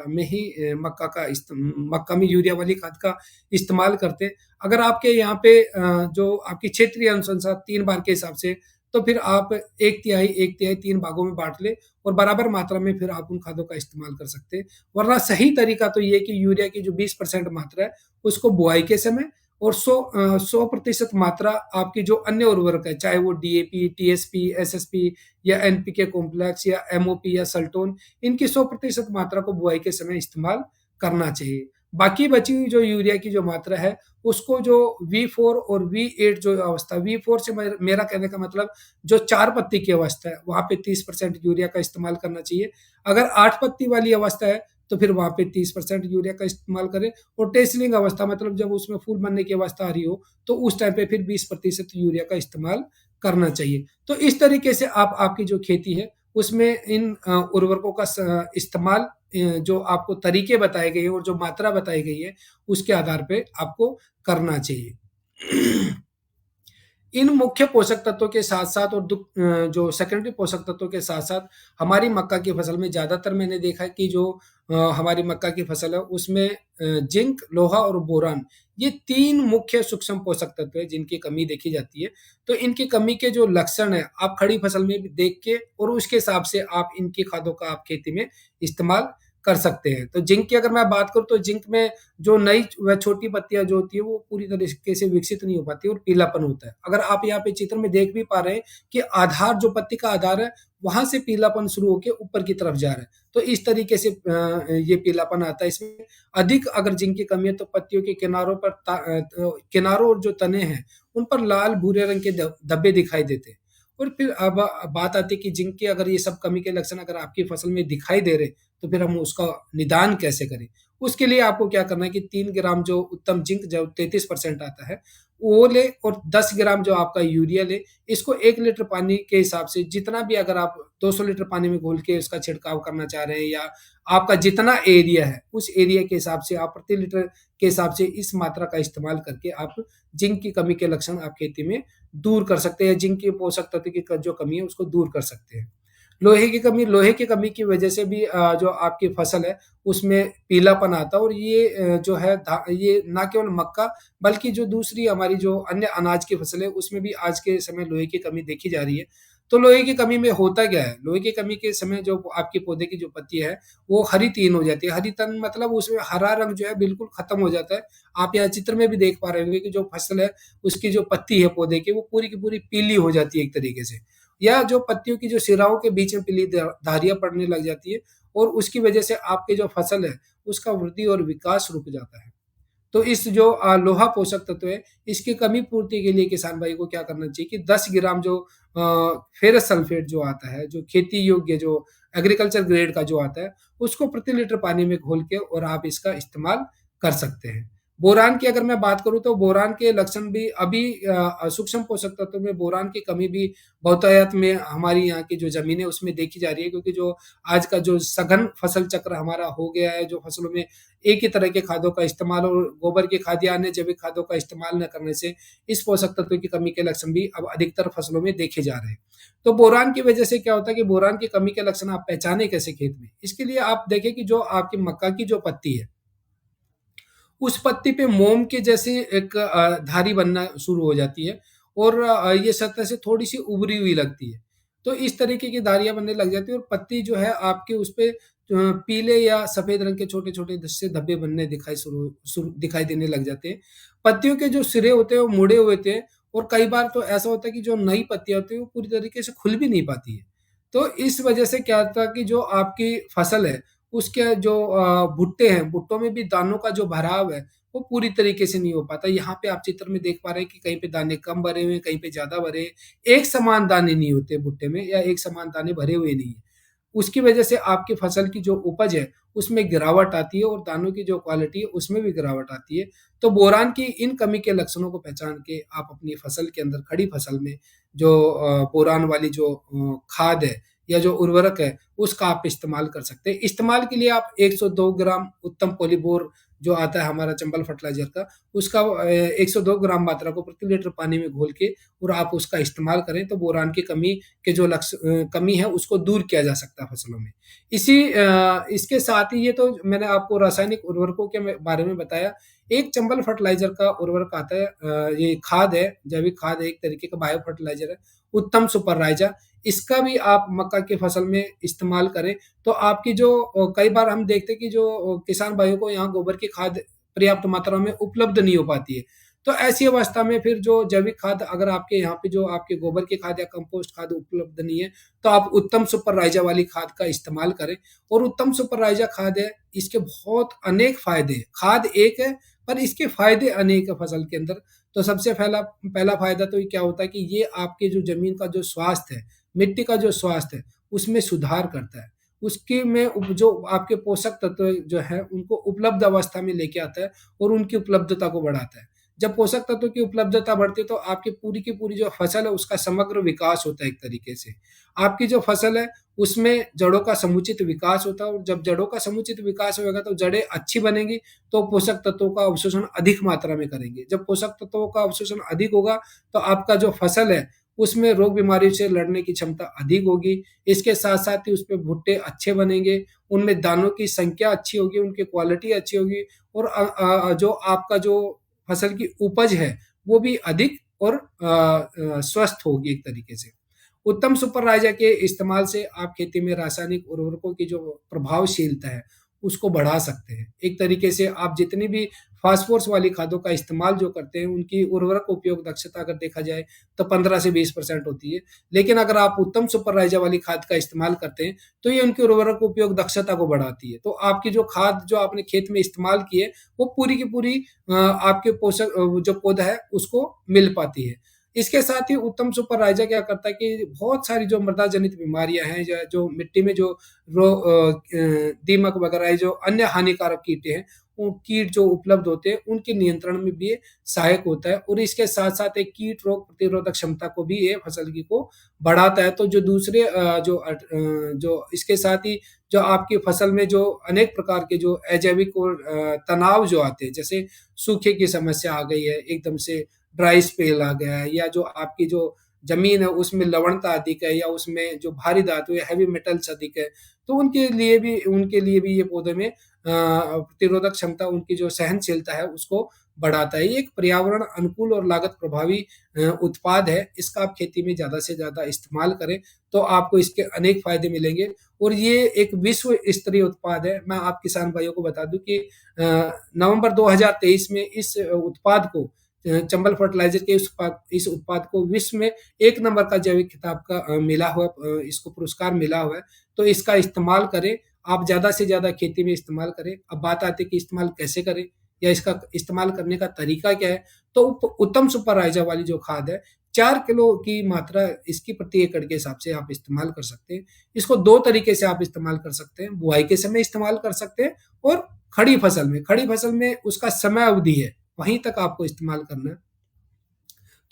में ही मक्का में यूरिया वाली खाद का इस्तेमाल करते हैं। अगर आपके यहाँ पे जो आपकी क्षेत्रीय अनुशंसा 3 बार के हिसाब से, तो फिर आप 1 तिहाई 3 भागों में बाँट लें और बराबर मात्रा में फिर आप उन खादों का इस्तेमाल कर सकते हैं। वरना सही तरीका तो ये है कि यूरिया की जो 20% मात्रा है, उसको बुआई के समय और 100% मात्रा आपकी जो अन्य उर्वरक है, चाहे वो डीएपी, टीएसपी, एसएसपी या एनपीके कॉम्प्लेक्स या एमओपी या सल्टोन, इनकी 100% मात्रा को बुआई के समय इस्तेमाल करना चाहिए। बाकी बची हुई जो यूरिया की जो मात्रा है, उसको जो V4 और V8 जो अवस्था V4 से मेरा कहने का मतलब जो 4 पत्ती की अवस्था है, वहाँ पे 30% यूरिया का इस्तेमाल करना चाहिए। अगर 8 पत्ती वाली अवस्था है, तो फिर वहाँ पे 30% यूरिया का इस्तेमाल करें और टेसलिंग अवस्था मतलब जब उसमें फूल बनने की अवस्था आ रही हो, तो उस टाइम पे फिर 20% यूरिया का इस्तेमाल करना चाहिए। तो इस तरीके से आप आपकी जो खेती है, उसमें इन उर्वरकों का इस्तेमाल जो आपको तरीके बताए गए हैं और जो मात्रा बताई गई है, उसके आधार पे आपको करना चाहिए। इन मुख्य पोषक तत्वों के साथ-साथ और जो सेकेंडरी पोषक तत्वों के साथ-साथ हमारी मक्का की फसल में ज़्यादातर मैंने देखा है कि जो हमारी मक्का की फसल है उसमें जिंक, लोहा और बोरान ये 3 मुख्य सूक्ष्म पोषक तत्व हैं जिनकी कमी देखी जाती है। तो इनकी कमी के जो लक्षण हैं आप खड़ी फसल में भी देख के और उसके हिसाब से आप इनकी खादों का आप खेती में इस्तेमाल कर सकते हैं। तो जिंक की अगर मैं बात करूँ तो जिंक में जो नई व छोटी पत्तियाँ जो होती है वो पूरी तरीके से विकसित नहीं हो पाती और पीलापन होता है। अगर आप यहाँ पे चित्र में देख भी पा रहे हैं कि आधार जो पत्ती का आधार है, वहाँ से पीलापन शुरू होके ऊपर की तरफ जा रहा है। तो इस तरीके से ये पीलापन आता है इसमें। अधिक अगर जिंक की कमी है तो पत्तियों के किनारों और जो तने हैं, उन पर लाल भूरे रंग के धब्बे दिखाई देते हैं। और फिर अब बात आती है कि जिंक के अगर ये सब कमी के लक्षण अगर आपकी फसल में दिखाई दे रहे, तो फिर हम उसका निदान कैसे करें? उसके लिए आपको क्या करना है कि 3 ग्राम जो उत्तम जिंक जो 33% आता है, वो ले और 10 ग्राम जो आपका यूरिया ले, इसको 1 लीटर पानी के हिसाब से जितना भी अगर आप 200 लीटर पानी में घोल के उसका छिड़काव करना चाह रहे हैं या आपका जितना एरिया है, उस एरिया के हिसाब से आप प्रति लीटर के हिसाब से इस मात्रा का इस्तेमाल करके आप जिंक की कमी के लक्षण आप खेती में दूर कर सकते हैं, जिंक के पोषक तत्व की जो कमी है उसको दूर कर सकते हैं। लोहे की कमी की वजह से भी जो आपकी फसल है उसमें पीलापन आता है और ये जो है ये ना केवल मक्का बल्कि जो दूसरी हमारी जो अन्य अनाज की फसल है उसमें भी आज के समय लोहे की कमी देखी जा रही है। तो लोहे की कमी में होता क्या है? लोहे की कमी के समय जो आपके पौधे की जो पत्ती है वो हरी तीन हो जाती है। हरी तन मतलब उसमें हरा रंग जो है बिल्कुल खत्म हो जाता है। आप यहाँ चित्र में भी देख पा रहे होंगे कि जो फसल है उसकी जो पत्ती है पौधे की वो पूरी की पूरी पीली हो जाती है एक तरीके से। या जो पत्तियों की जो सिराओं के बीच में पीली धारियाँ पड़ने लग जाती है और उसकी वजह से आपकी जो फसल है, उसका वृद्धि और विकास रुक जाता है। तो इस जो लोहा पोषक तत्व है, इसकी कमी पूर्ति के लिए किसान भाई को क्या करना चाहिए कि 10 ग्राम जो फेरस सल्फेट जो आता है, जो खेती योग्य जो एग्रीकल्चर ग्रेड का जो आता है, उसको प्रति लीटर पानी में घोल के और आप इसका इस्तेमाल कर सकते हैं। बोरान की अगर मैं बात करूँ तो बोरान के लक्षण भी अभी सूक्ष्म पोषक तत्वों में बोरान की कमी भी बहुतायत में हमारी यहाँ की जो ज़मीन है उसमें देखी जा रही है क्योंकि जो आज का जो सघन फसल चक्र हमारा हो गया है, जो फसलों में एक ही तरह के खादों का इस्तेमाल और गोबर की खाद या अन्य जैविक खादों का इस्तेमाल न करने से इस पोषक तत्व की कमी के लक्षण भी अब अधिकतर फसलों में देखे जा रहे हैं। तो बोरान की वजह से क्या होता है कि बोरान की कमी के लक्षण आप पहचाने कैसे खेत में? इसके लिए आप देखें कि जो आपकी मक्का की जो पत्ती है, उस पत्ती पे मोम के जैसे एक धारी बनना शुरू हो जाती है और ये सतह से थोड़ी-सी उभरी हुई लगती है। तो इस तरीके की धारियाँ बनने लग जाती है और पत्ती जो है आपके उस पे पीले या सफ़ेद रंग के छोटे-छोटे से धब्बे बनने दिखाई देने लग जाते हैं। पत्तियों के जो सिरे होते हैं वो मुड़े हुए होते हैं और कई बार तो ऐसा होता है कि जो नई पत्तियाँ होती हैं वो पूरी तरीके से खुल भी नहीं पाती है। तो इस वजह से क्या होता है कि जो आपकी फसल है उसके जो भुट्टे हैं, भुट्टों में भी दानों का जो भराव है, वो पूरी तरीके से नहीं हो पाता। यहाँ पे आप चित्र में देख पा रहे हैं कि कहीं पे दाने कम भरे हुए हैं, कहीं पे ज़्यादा भरे हैं। एक समान दाने नहीं होते भुट्टे में या एक समान दाने भरे हुए नहीं हैं। उसकी वजह से आपकी फसल की जो उपज है, उसमें गिरावट आती है और दानों की जो क्वालिटी है, उसमें भी गिरावट आती है। तो बोरान की इन कमी के लक्षणों को पहचान के आप अपनी फसल के अंदर खड़ी फसल में जो बोरान वाली जो खाद है या जो उर्वरक है, उसका आप इस्तेमाल कर सकते हैं। इस्तेमाल के लिए आप 102 ग्राम उत्तम पॉलीबोर जो आता है हमारा चंबल फर्टिलाइज़र का, उसका 102 ग्राम मात्रा को प्रति लीटर पानी में घोल के और आप उसका इस्तेमाल करें, तो बोरान की कमी के जो कमी है, उसको दूर किया जा सकता है फसलों में। इसके साथ ही ये तो मैंने आपको रासायनिक उर्वरकों के बारे में बताया। एक चंबल फर्टिलाइज़र का उर्वरक आता है ये खाद है, जैविक खाद है, एक तरीके का बायो फर्टिलाइज़र है, उत्तम सुपर राइजा। इसका भी आप मक्का की फसल में इस्तेमाल करें, तो आपकी जो कई बार हम देखते हैं कि जो किसान भाइयों को यहाँ गोबर की खाद पर्याप्त मात्रा में उपलब्ध नहीं हो पाती है। तो ऐसी अवस्था में फिर जो जैविक खाद अगर आपके यहाँ पे जो आपके गोबर की खाद या कंपोस्ट खाद उपलब्ध नहीं है, तो आप उत्तम सुपर राइजा वाली खाद का इस्तेमाल करें और उत्तम सुपर राइजा खाद है, इसके बहुत अनेक फ़ायदे हैं। खाद एक है, पर इसके फ़ायदे अनेक है फसल के अंदर। तो सबसे पहला पहला फ़ायदा तो ये क्या होता है कि ये आपके जो ज़मीन का जो स्वास्थ्य है, मिट्टी का जो स्वास्थ्य है, उसमें सुधार करता है। उसके में जो आपके पोषक तत्व जो हैं, उनको उपलब्ध अवस्था में लेके आता है और उनकी उपलब्धता को बढ़ाता है। जब पोषक तत्वों की उपलब्धता बढ़ती है, तो आपकी पूरी की पूरी जो फसल है, उसका समग्र विकास होता है एक तरीके से। आपकी जो फसल है, उसमें जड़ों का समुचित विकास होता है और जब जड़ों का समुचित विकास होगा, तो जड़ें अच्छी बनेंगी, तो पोषक तत्वों का अवशोषण अधिक मात्रा में करेंगे। जब पोषक तत्वों का अवशोषण अधिक होगा, तो आपका जो फसल है, उसमें रोग बीमारियों से लड़ने की क्षमता अधिक होगी। इसके साथ-साथ ही उसपे भुट्टे अच्छे बनेंगे, उनमें दानों की संख्या अच्छी होगी, उनकी क्वालिटी अच्छी होगी और जो आपका जो फसल की उपज है, वो भी अधिक और स्वस्थ होगी एक तरीके से। उत्तम सुपर राइज़र के इस्तेमाल से आप खेती में रासायनिक उर्वरकों की जो प्रभावशीलता है, उसको बढ़ा सकते हैं। एक तरीके से आप जितनी भी फास्फोरस वाली खादों का इस्तेमाल जो करते हैं, उनकी उर्वरक उपयोग दक्षता अगर देखा जाए, तो 15 से 20% होती है। लेकिन अगर आप उत्तम सुपर राइज़र वाली खाद का इस्तेमाल करते हैं, तो ये उनकी उर्वरक उपयोग दक्षता को बढ़ाती है। तो आपकी जो खाद जो आपने खेत में इस्तेमाल की है, वो पूरी की पूरी आपके पोषक जो पौधा है, उसको मिल पाती है। इसके साथ ही उत्तम सुपर राइज़र क्या करता है कि बहुत सारी जो मृदा जनित बीमारियाँ हैं या जो मिट्टी में जो दीमक वगैरह है, जो अन्य हानिकारक कीटे हैं, वो कीट जो उपलब्ध होते हैं उनके नियंत्रण में भी ये सहायक होता है, और इसके साथ-साथ एक कीट रोग प्रतिरोधक क्षमता को भी ये फसल की को बढ़ाता है। तो जो दूसरे जो इसके साथ ही जो आपकी फसल में जो अनेक प्रकार के जो अजैविक और तनाव जो आते हैं, जैसे सूखे की समस्या आ गई है, एकदम से ड्राई स्पेल आ गया है, या जो आपकी जो ज़मीन है उसमें लवणता अधिक है, या उसमें जो भारी धातु है, हेवी मेटल्स अधिक है, तो उनके लिए भी ये पौधे में प्रतिरोधक क्षमता, उनकी जो सहनशीलता है उसको बढ़ाता है। ये एक पर्यावरण अनुकूल और लागत प्रभावी उत्पाद है। इसका आप खेती में ज़्यादा से ज़्यादा इस्तेमाल करें, तो आपको इसके अनेक फ़ायदे मिलेंगे, और ये एक विश्व स्तरीय उत्पाद है। मैं आप किसान भाइयों को बता दूँ कि नवंबर 2023 में इस उत्पाद को चंबल फर्टिलाइज़र के इस उत्पाद को विश्व में 1 नंबर का जैविक खिताब का मिला हुआ, इसको पुरस्कार मिला हुआ है। तो इसका इस्तेमाल करें, आप ज़्यादा से ज़्यादा खेती में इस्तेमाल करें। अब बात आती है कि इस्तेमाल कैसे करें, या इसका इस्तेमाल करने का तरीका क्या है? तो उत्तम सुपर राइज़ा वाली जो खाद है, 4 किलो की मात्रा इसकी प्रति एकड़ के हिसाब से आप इस्तेमाल कर सकते हैं। इसको 2 तरीके से आप इस्तेमाल कर सकते हैं, बुआई के समय इस्तेमाल कर सकते हैं, और खड़ी फसल में। खड़ी फसल में उसका समय अवधि है, वहीं तक आपको इस्तेमाल करना है।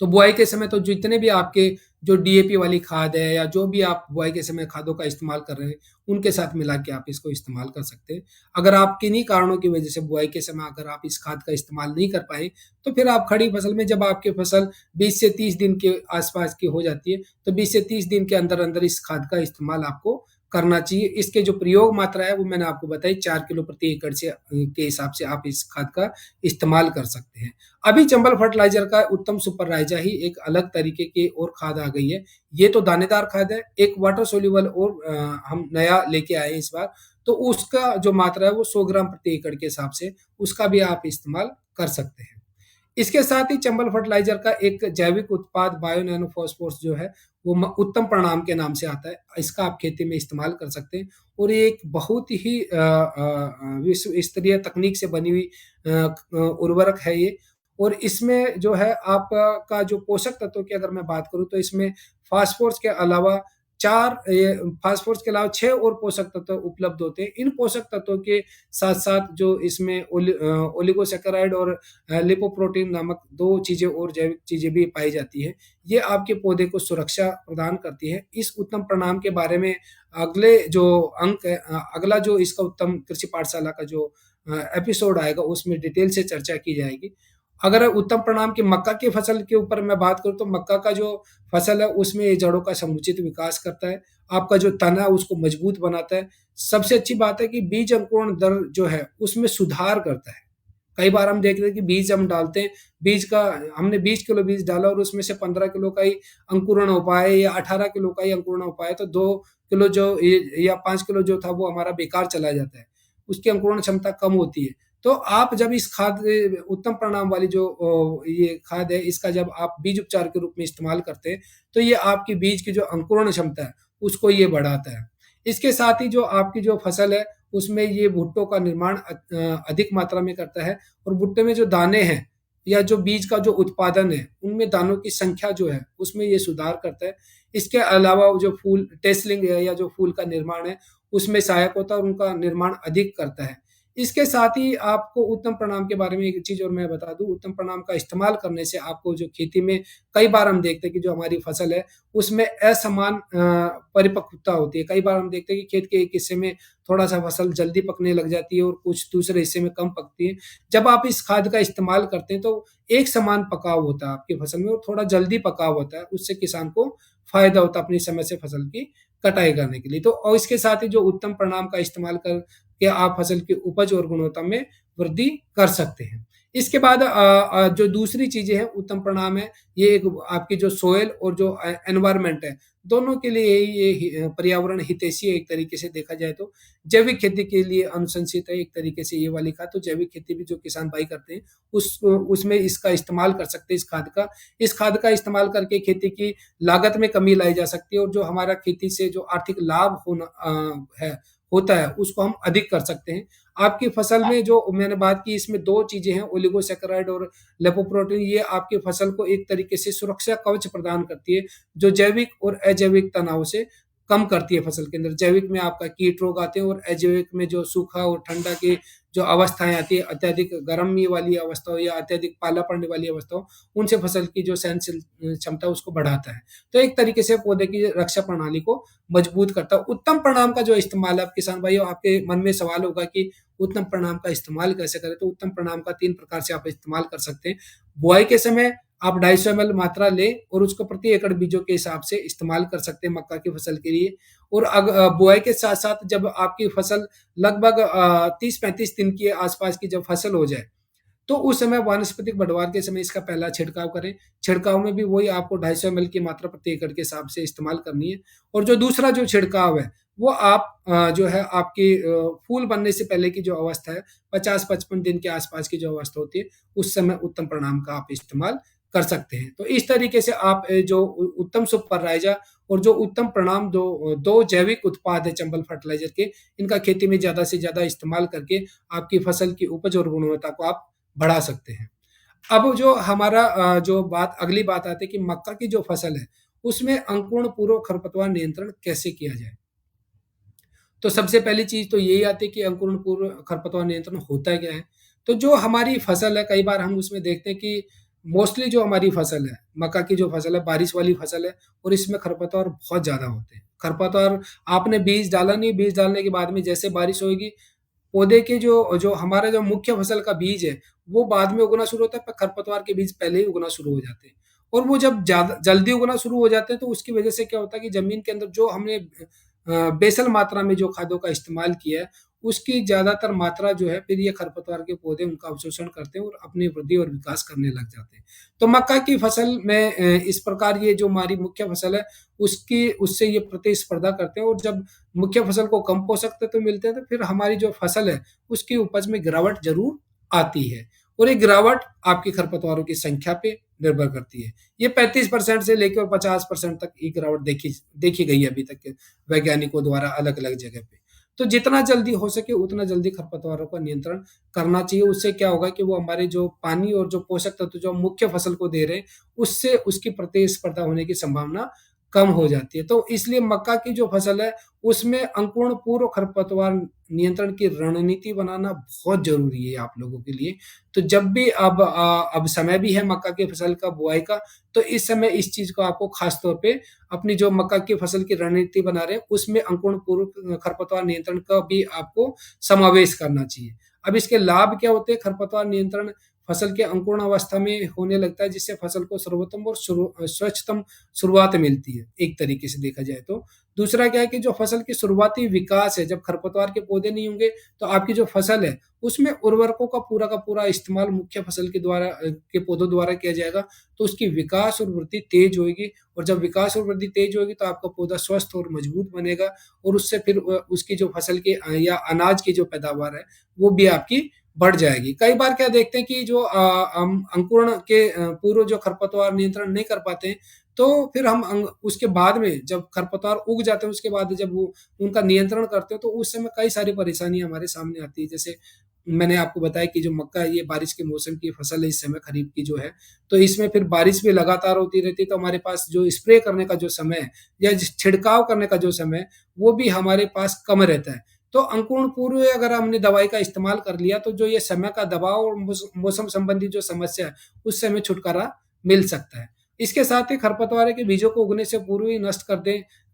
तो बुआई के समय तो जितने भी आपके जो डीएपी वाली खाद है, या जो भी आप बुआई के समय खादों का इस्तेमाल कर रहे हैं, उनके साथ मिला के आप इसको इस्तेमाल कर सकते हैं। अगर आप किन्हीं कारणों की वजह से बुआई के समय अगर आप इस खाद का इस्तेमाल नहीं कर पाए, तो फिर आप खड़ी फसल में, जब आपकी फसल 20 से 30 दिन के आसपास की हो जाती है, तो 20 से 30 दिन के अंदर-अंदर इस खाद का इस्तेमाल आपको करना चाहिए। इसके जो प्रयोग मात्रा है वो मैंने आपको बताई, 4 किलो प्रति एकड़ से के हिसाब से आप इस खाद का इस्तेमाल कर सकते हैं। अभी चंबल फर्टिलाइज़र का उत्तम सुपर राइज़ा ही एक अलग तरीके की और खाद आ गई है। ये तो दानेदार खाद है, एक वाटर सोल्यूबल और हम नया लेके आए हैं इस बार, तो उसका जो मात्रा है वो 100 ग्राम प्रति एकड़ के हिसाब से उसका भी आप इस्तेमाल कर सकते हैं। इसके साथ ही चंबल फर्टिलाइज़र का एक जैविक उत्पाद बायो नैनो फॉस्फोरस जो है, वो उत्तम परिणाम के नाम से आता है। इसका आप खेती में इस्तेमाल कर सकते हैं, और ये एक बहुत ही विश्व स्तरीय तकनीक से बनी हुई उर्वरक है ये। और इसमें जो है आपका जो पोषक तत्वों की अगर मैं बात करूँ, तो इसमें फास्फोरस के अलावा 4 फास्फोरस के अलावा 6 और पोषक तत्व उपलब्ध होते हैं। इन पोषक तत्वों के साथ-साथ जो इसमें ओलिगोसैकेराइड और लिपोप्रोटीन नामक 2 चीज़ें और जैविक चीज़ें भी पाई जाती हैं। ये आपके पौधे को सुरक्षा प्रदान करती है। इस उत्तम परिणाम के बारे में अगले जो अंक है, अगला जो इसका उत्तम कृषि पाठशाला का जो एपिसोड आएगा, उसमें डिटेल से चर्चा की जाएगी। अगर उत्तम परिणाम की मक्का की फसल के ऊपर मैं बात करूँ, तो मक्का का जो फसल है उसमें ये जड़ों का समुचित विकास करता है। आपका जो तना है उसको मजबूत बनाता है। सबसे अच्छी बात है कि बीज अंकुरण दर जो है उसमें सुधार करता है। कई बार हम देखते हैं कि बीज हम डालते हैं, बीज का हमने 20 किलो बीज डाला और उसमें से 15 किलो का ही अंकुरण हो पाया, या 18 किलो का ही अंकुरण हो पाया, तो 2 किलो जो या 5 किलो जो था वो हमारा बेकार चला जाता है। उसकी अंकुरण क्षमता कम होती है। तो आप जब इस खाद उत्तम परिणाम वाली जो ये खाद है, इसका जब आप बीज उपचार के रूप में इस्तेमाल करते हैं, तो ये आपकी बीज की जो अंकुरण क्षमता है, उसको ये बढ़ाता है। इसके साथ ही जो आपकी जो फसल है, उसमें ये भुट्टों का निर्माण अधिक मात्रा में करता है, और भुट्टे में जो दाने हैं, या जो बीज का जो उत्पादन है, उनमें दानों की संख्या जो है, उसमें ये सुधार करता है। इसके अलावा वो जो फूल टेसलिंग है, या जो फूल का निर्माण है, उसमें सहायक होता है, और उनका निर्माण अधिक करता है। इसके साथ ही आपको उत्तम परिणाम के बारे में एक चीज़ और मैं बता दूँ, उत्तम परिणाम का इस्तेमाल करने से आपको जो खेती में कई बार हम देखते हैं कि जो हमारी फसल है, उसमें असमान परिपक्वता होती है। कई बार हम देखते हैं कि खेत के एक हिस्से में थोड़ा-सा फसल जल्दी पकने लग जाती है, और कुछ दूसरे हिस्से में कम पकती है। जब आप इस खाद का इस्तेमाल करते हैं, तो एक समान पकाव होता है आपकी फसल में, और थोड़ा जल्दी पकाव होता है। उससे किसान को फ़ायदा होता है अपनी समय से फसल की कटाई करने के लिए। तो और इसके साथ ही जो उत्तम परिणाम का इस्तेमाल कर के आप फसल की उपज और गुणवत्ता में वृद्धि कर सकते हैं। इसके बाद जो दूसरी चीज़ें हैं, उत्तम परिणाम है, ये एक आपकी जो सोइल और जो एनवायरनमेंट है, दोनों के लिए ये पर्यावरण हितैषी है एक तरीके से देखा जाए तो। जैविक खेती के लिए अनुशंसित है एक तरीके से ये वाली खाद, तो जैविक खेती भी जो किसान भाई करते हैं, उसमें इसका इस्तेमाल कर सकते हैं इस खाद का। इस खाद का इस्तेमाल करके खेती की लागत में कमी लाई जा सकती है, और जो हमारा खेती से जो आर्थिक लाभ होता है, उसको हम अधिक कर सकते हैं। आपकी फसल में जो मैंने बात की, इसमें 2 चीज़ें हैं, ओलिगोसैकेराइड और लिपोप्रोटीन, ये आपकी फसल को एक तरीके से सुरक्षा कवच प्रदान करती है, जो जैविक और अजैविक तनाव से कम करती है फसल के अंदर। जैविक में आपका कीट रोग आते हैं और अजैविक में जो सूखा और ठंडा की जो अवस्थाएँ आती है, अत्यधिक गर्मी वाली अवस्था हो या अत्यधिक पाला पड़ने वाली अवस्था हो, उनसे फसल की जो सहनशील क्षमता है उसको बढ़ाता है। तो एक तरीके से पौधे की रक्षा प्रणाली को मजबूत करता है। उत्तम परिणाम का जो इस्तेमाल है, अब किसान भाइयों आपके मन में सवाल होगा कि उत्तम परिणाम का इस्तेमाल कैसे करें? तो उत्तम परिणाम का 3 प्रकार से आप इस्तेमाल कर सकते हैं। बुआई के समय आप 250 एमएल मात्रा लें और उसको प्रति एकड़ बीजों के हिसाब से इस्तेमाल कर सकते हैं मक्का की फसल के लिए। और बुआई के साथ-साथ जब आपकी फसल लगभग 30-35 दिन के आसपास की जब फसल हो जाए, तो उस समय वानस्पतिक बढ़वार के समय इसका पहला छिड़काव करें। छिड़काव में भी वही आपको 250 एमएल की मात्रा प्रति एकड़ के हिसाब से इस्तेमाल करनी है। और जो दूसरा जो छिड़काव है, वो आप जो है आपकी फूल बनने से पहले की जो अवस्था है, 50-55 दिन के आसपास की जो अवस्था होती है, उस समय उत्तम परिणाम का आप इस्तेमाल कर सकते हैं। तो इस तरीके से आप जो उत्तम सुपर राइज़ा और जो उत्तम परिणाम 2 जैविक उत्पाद है चंबल फर्टिलाइज़र के, इनका खेती में ज़्यादा से ज़्यादा इस्तेमाल करके आपकी फसल की उपज और गुणवत्ता को आप बढ़ा सकते हैं। अब जो हमारा जो बात अगली बात आती है कि मक्का की जो फसल है, उसमें अंकुरण पूर्व खरपतवार नियंत्रण कैसे किया जाए? तो सबसे पहली चीज़ तो यही आती है कि अंकुरण पूर्व खरपतवार नियंत्रण होता क्या है? तो जो हमारी फसल है, कई बार हम उसमें देखते हैं कि मोस्टली जो हमारी फसल है, मक्का की जो फसल है, बारिश वाली फसल है और इसमें खरपतवार बहुत ज़्यादा होते हैं। खरपतवार आपने बीज डाला नहीं, बीज डालने के बाद में जैसे बारिश होएगी, पौधे के जो जो हमारा जो मुख्य फसल का बीज है, वो बाद में उगना शुरू होता है, पर खरपतवार के बीज पहले ही उगना शुरू हो जाते हैं। और वो जब ज़्यादा जल्दी उगना शुरू हो जाते हैं, तो उसकी वजह से क्या होता है कि ज़मीन के अंदर जो हमने बेसल मात्रा में जो खादों का इस्तेमाल किया है, उसकी ज़्यादातर मात्रा जो है, फिर ये खरपतवार के पौधे उनका अवशोषण करते हैं और अपनी वृद्धि और विकास करने लग जाते हैं। तो मक्का की फसल में इस प्रकार ये जो हमारी मुख्य फसल है, उसकी उससे ये प्रतिस्पर्धा करते हैं और जब मुख्य फसल को कम पोषक तत्व मिलते हैं, तो फिर हमारी जो फसल है, उसकी उपज में गिरावट ज़रूर आती है। और ये गिरावट आपकी खरपतवारों की संख्या पे निर्भर करती है। ये 35% से लेके और 50% तक ये गिरावट देखी गई है अभी तक के वैज्ञानिकों द्वारा अलग-अलग जगह पे। तो जितना जल्दी हो सके उतना जल्दी खरपतवारों का नियंत्रण करना चाहिए। उससे क्या होगा कि वो हमारे जो पानी और जो पोषक तत्व जो मुख्य फसल को दे रहे हैं, उससे उसकी प्रतिस्पर्धा होने की संभावना कम हो जाती है। तो इसलिए मक्का की जो फसल है, उसमें अंकुरण पूर्व खरपतवार नियंत्रण की रणनीति बनाना बहुत ज़रूरी है आप लोगों के लिए। तो जब भी अब समय भी है मक्का की फसल का बुआई का, तो इस समय इस चीज़ को आपको ख़ास तौर पे अपनी जो मक्का की फसल की रणनीति बना रहे हैं, उसमें अंकुरण पूर्व खरपतवार नियंत्रण का भी आपको समावेश करना चाहिए। अब इसके लाभ क्या होते हैं? खरपतवार नियंत्रण फसल के अंकुरण अवस्था में होने लगता है, जिससे फसल को सर्वोत्तम और स्वच्छतम शुरुआत मिलती है, एक तरीके से देखा जाए तो। दूसरा क्या है कि जो फसल की शुरुआती विकास है, जब खरपतवार के पौधे नहीं होंगे, तो आपकी जो फसल है, उसमें उर्वरकों का पूरा इस्तेमाल मुख्य फसल के द्वारा के पौधों द्वारा किया जाएगा, तो उसकी विकास और वृद्धि तेज होएगी और जब विकास और वृद्धि तेज होगी, तो आपका पौधा स्वस्थ और मजबूत बनेगा और उससे फिर उसकी जो फसल की या अनाज की जो पैदावार है, वो भी आपकी बढ़ जाएगी। कई बार क्या देखते हैं कि जो हम अंकुरण के पूर्व जो खरपतवार नियंत्रण नहीं कर पाते हैं, तो फिर हम उसके बाद में जब खरपतवार उग जाते हैं, उसके बाद जब वो उनका नियंत्रण करते हैं, तो उस समय कई सारी परेशानियाँ हमारे सामने आती है। जैसे मैंने आपको बताया कि जो मक्का है, ये बारिश के मौसम की फसल है इस समय खरीफ की जो है, तो इसमें फिर बारिश भी लगातार होती रहती है, तो हमारे पास जो स्प्रे करने का जो समय है या छिड़काव करने का जो समय है, वो भी हमारे पास कम रहता है। तो अंकुरण पूर्व अगर हमने दवाई का इस्तेमाल कर लिया, तो जो ये समय का दबाव और मौसम संबंधी जो समस्या है, उससे हमें छुटकारा मिल सकता है। इसके साथ ही खरपतवार के बीजों को उगने से पूर्व ही नष्ट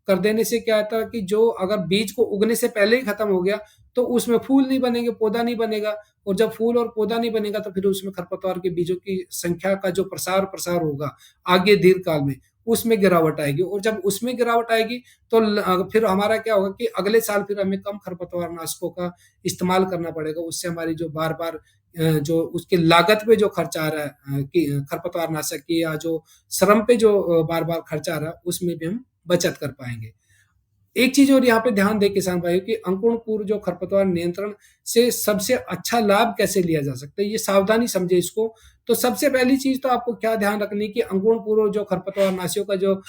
कर देने से क्या होता है कि जो अगर बीज को उगने से पहले ही खत्म हो गया, तो उसमें फूल नहीं बनेंगे, पौधा नहीं बनेगा और जब फूल और पौधा नहीं बनेगा, तो फिर उसमें खरपतवार के बीजों की संख्या का जो प्रसार होगा, आगे दीर्घकाल में, उसमें गिरावट आएगी और जब उसमें गिरावट आएगी, तो फिर हमारा क्या होगा कि अगले साल फिर हमें कम खरपतवार नाशकों का इस्तेमाल करना पड़ेगा। उससे हमारी जो बार-बार जो उसकी लागत पे जो खर्चा आ रहा है कि खरपतवार नाशक की या जो श्रम पे जो बार-बार खर्चा आ रहा है, उसमें भी हम बचत कर पाएँगे। एक चीज़ और यहाँ पे ध्यान दें किसान भाइयों कि अंकुरण पूर्व जो खरपतवार नियंत्रण से सबसे अच्छा लाभ कैसे लिया जा सकता है, ये सावधानी समझे इसको। तो सबसे पहली चीज़ तो आपको क्या ध्यान रखनी है कि अंकुरण पूर्व जो खरपतवार नाशियों का जो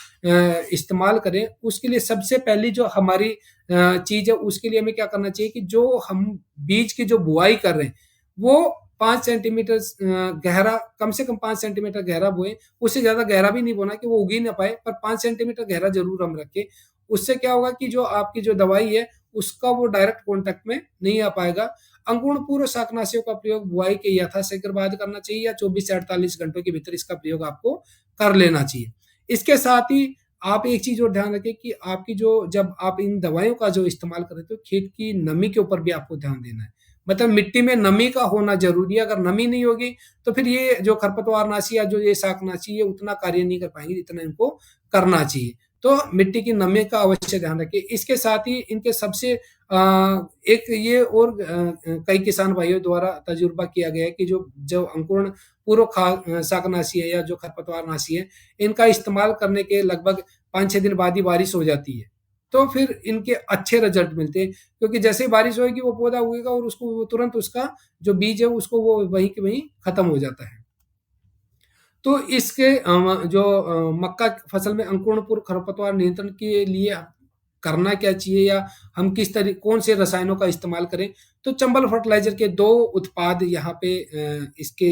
इस्तेमाल करें, उसके लिए सबसे पहली जो हमारी चीज़ है, उसके लिए हमें क्या करना चाहिए कि जो हम बीज की जो बुआई कर रहे हैं, वो 5 सेंटीमीटर गहरा, कम से कम 5 सेंटीमीटर गहरा बोएँ। उससे ज़्यादा गहरा भी नहीं बोना कि वो उग ही ना पाए, पर 5 सेंटीमीटर गहरा ज़रूर हम रखें। उससे क्या होगा कि जो आपकी जो दवाई है, उसका वो डायरेक्ट कॉन्टैक्ट में नहीं आ पाएगा। अंकुरण पूर्व शाकनाशियों का प्रयोग बुआई के यथाशीघ्र बाद करना चाहिए या 24 से 48 घंटों के भीतर इसका प्रयोग आपको कर लेना चाहिए। इसके साथ ही आप एक चीज़ और ध्यान रखें कि आपकी जो जब आप इन दवाइयों का जो इस्तेमाल कर रहे हो, तो खेत की नमी के ऊपर भी आपको ध्यान देना है। मतलब मिट्टी में नमी का होना ज़रूरी है, अगर नमी नहीं होगी, तो फिर ये जो खरपतवारनाशी या जो ये शाकनाशी ये उतना कार्य नहीं कर पाएँगे जितना इनको करना चाहिए। तो मिट्टी की नमी का अवश्य ध्यान रखें। इसके साथ ही इनके सबसे एक ये और कई किसान भाइयों द्वारा तजुर्बा किया गया है कि जो जो अंकुरण पूर्व शाकनाशी है या जो खरपतवारनाशी है, इनका इस्तेमाल करने के लगभग 5-6 दिन बाद ही बारिश हो जाती है। तो फिर इनके अच्छे रिजल्ट मिलते हैं, क्योंकि जैसे ही बारिश होएगी वो पौधा उगेगा और उसको वो तुरंत उसका जो बीज है उसको वो वहीं के वहीं खत्म हो जाता है। तो इसके जो मक्का की फसल में अंकुरण पूर्व खरपतवार नियंत्रण के लिए करना क्या चाहिए या हम किस तरह कौन से रसायनों का इस्तेमाल करें? तो चंबल फर्टिलाइज़र के 2 उत्पाद यहाँ पे इसके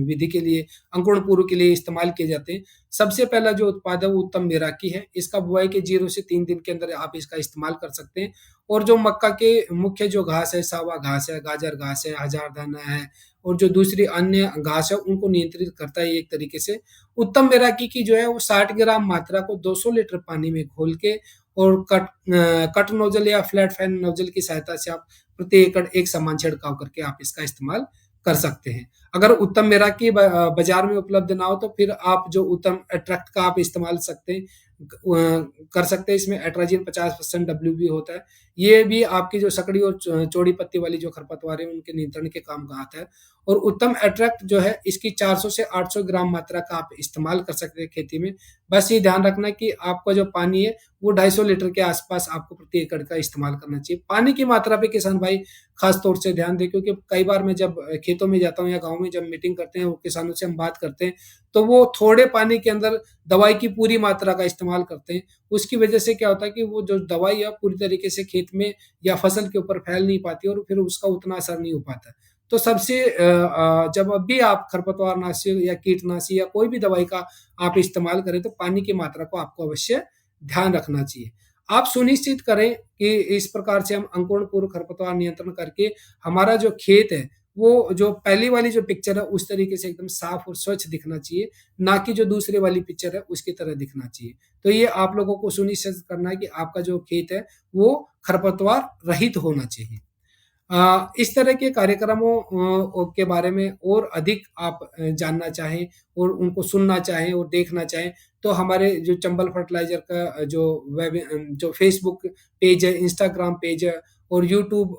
विधि के लिए अंकुरण पूर्व के लिए इस्तेमाल किए जाते हैं। सबसे पहला जो उत्पाद है वो उत्तम मेराकी है। इसका बुआई के 0 से 3 दिन के अंदर आप इसका इस्तेमाल कर सकते हैं और जो मक्का के मुख्य जो घास है, सावा घास है, गाजर घास है, हजारदाना है और जो दूसरी अन्य घास है उनको नियंत्रित करता है एक तरीके से। उत्तम मेराकी की जो है वो 60 ग्राम मात्रा को 200 लीटर पानी में घोल के और कट नोजल या फ्लैट फैन नोजल की सहायता से आप प्रति एकड़ एक समान छिड़काव करके आप इसका इस्तेमाल कर सकते हैं। अगर उत्तम मेराकी बाजार में उपलब्ध ना हो तो फिर आप जो उत्तम अट्रैक्ट का आप इस्तेमाल सकते हैं कर सकते हैं। इसमें एट्राजिन 50% डब्ल्यूबी होता है। ये भी आपकी जो सकड़ी और चौड़ी पत्ती वाली जो खरपतवार है उनके नियंत्रण के काम का आता है। और उत्तम अट्रैक्ट जो है इसकी 400 से 800 ग्राम मात्रा का आप इस्तेमाल कर सकते हैं खेती में। बस ये ध्यान रखना कि आपका जो पानी है वो 250 लीटर के आसपास आपको प्रति एकड़ का इस्तेमाल करना चाहिए। पानी की मात्रा पे किसान भाई खास तौर से ध्यान दें, क्योंकि कई बार मैं जब खेतों में जाता हूँ या गाँव में जब मीटिंग करते हैं, वो किसानों से हम बात करते हैं, तो वो थोड़े पानी के अंदर दवाई की पूरी मात्रा का इस्तेमाल करते हैं। उसकी वजह से क्या होता है कि वो जो दवाई है पूरी तरीके से खेत में या फसल के ऊपर फैल नहीं पाती और फिर उसका उतना असर नहीं हो पाता। तो सबसे जब भी आप खरपतवारनाशी या कीटनाशी या कोई भी दवाई का आप इस्तेमाल करें तो पानी की मात्रा को आपको अवश्य ध्यान रखना चाहिए। आप सुनिश्चित करें कि इस प्रकार से हम अंकुरण पूर्व खरपतवार नियंत्रण करके हमारा जो खेत है, वो जो पहली वाली जो पिक्चर है उस तरीके से एकदम साफ और स्वच्छ दिखना चाहिए, ना कि जो दूसरी वाली पिक्चर है उसकी तरह दिखना चाहिए। तो ये आप लोगों को सुनिश्चित करना है कि आपका जो खेत है वो खरपतवार रहित होना चाहिए। इस तरह के कार्यक्रमों के बारे में और अधिक आप जानना चाहें और उनको सुनना चाहें और देखना चाहें, तो हमारे जो चंबल फर्टिलाइज़र का जो फ़ेसबुक पेज है, इंस्टाग्राम पेज है और यूट्यूब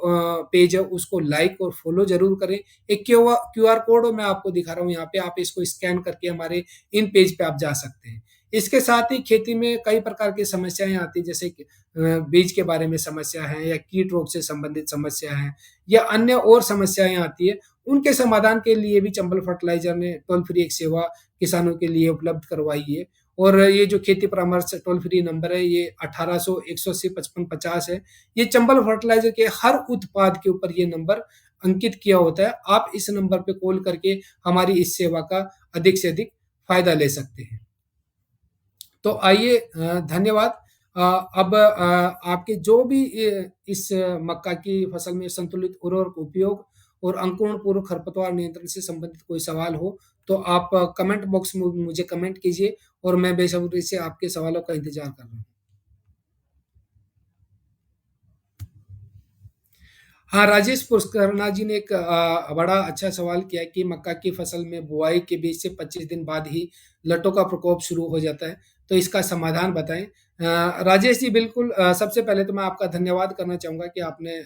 पेज है, उसको लाइक और फ़ॉलो ज़रूर करें। एक क्यूआर कोड मैं आपको दिखा रहा हूँ यहाँ पे, आप इसको स्कैन करके हमारे इन पेज पे आप जा सकते हैं। इसके साथ ही खेती में कई प्रकार की समस्याएँ आती हैं, जैसे कि बीज के बारे में समस्या है या कीट रोग से संबंधित समस्या है या अन्य और समस्याएँ आती है, उनके समाधान के लिए भी चंबल फर्टिलाइज़र ने टोल फ्री एक सेवा किसानों के लिए उपलब्ध करवाई है। और ये जो खेती परामर्श टोल फ्री नंबर है, ये 1800 180 5550 है। ये चंबल फर्टिलाइज़र के हर उत्पाद के ऊपर ये नंबर अंकित किया होता है। आप इस नंबर पे कॉल करके हमारी इस सेवा का अधिक से अधिक फ़ायदा ले सकते हैं। तो आइए धन्यवाद। अब आपके जो भी इस मक्का की फसल में संतुलित उर्वरक उपयोग और अंकुरण पूर्व खरपतवार नियंत्रण से संबंधित कोई सवाल हो, तो आप कमेंट बॉक्स में मुझे कमेंट कीजिए और मैं बेसब्री से आपके सवालों का इंतज़ार कर रहा हूँ। हाँ, राजेश पुष्करना जी ने एक बड़ा अच्छा सवाल किया है कि मक्का की फसल में बुआई के 20 से 25 दिन बाद ही लटों का प्रकोप शुरू हो जाता है, तो इसका समाधान बताएँ। राजेश जी बिल्कुल, सबसे पहले तो मैं आपका धन्यवाद करना चाहूँगा कि आपने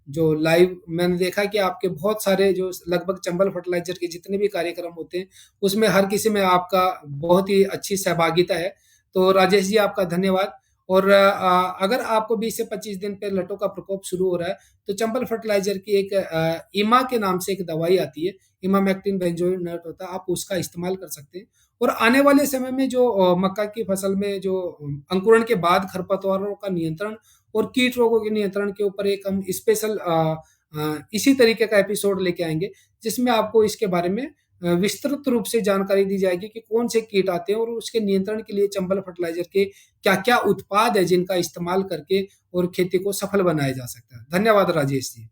जो लाइव मैंने देखा कि आपके बहुत सारे जो लगभग चंबल फर्टिलाइज़र के जितने भी कार्यक्रम होते हैं, उसमें हर किसी में आपका बहुत ही अच्छी सहभागिता है। तो राजेश जी आपका धन्यवाद। और अगर आपको 20 से 25 दिन पे लटों का प्रकोप शुरू हो रहा है, तो चंबल फर्टिलाइज़र की एक इमा के नाम से एक दवाई आती है, इमामेक्टिन बेंजोएट होता है, आप उसका इस्तेमाल कर सकते हैं। और आने वाले समय में जो मक्का की फसल में जो अंकुरण के बाद खरपतवारों का नियंत्रण और कीट रोगों के नियंत्रण के ऊपर एक हम स्पेशल इसी तरीके का एपिसोड लेके आएँगे, जिसमें आपको इसके बारे में विस्तृत रूप से जानकारी दी जाएगी कि कौन से कीट आते हैं और उसके नियंत्रण के लिए चंबल फर्टिलाइज़र के क्या-क्या उत्पाद है जिनका इस्तेमाल करके और खेती को सफल बनाया जा सकता है। धन्यवाद राजेश जी।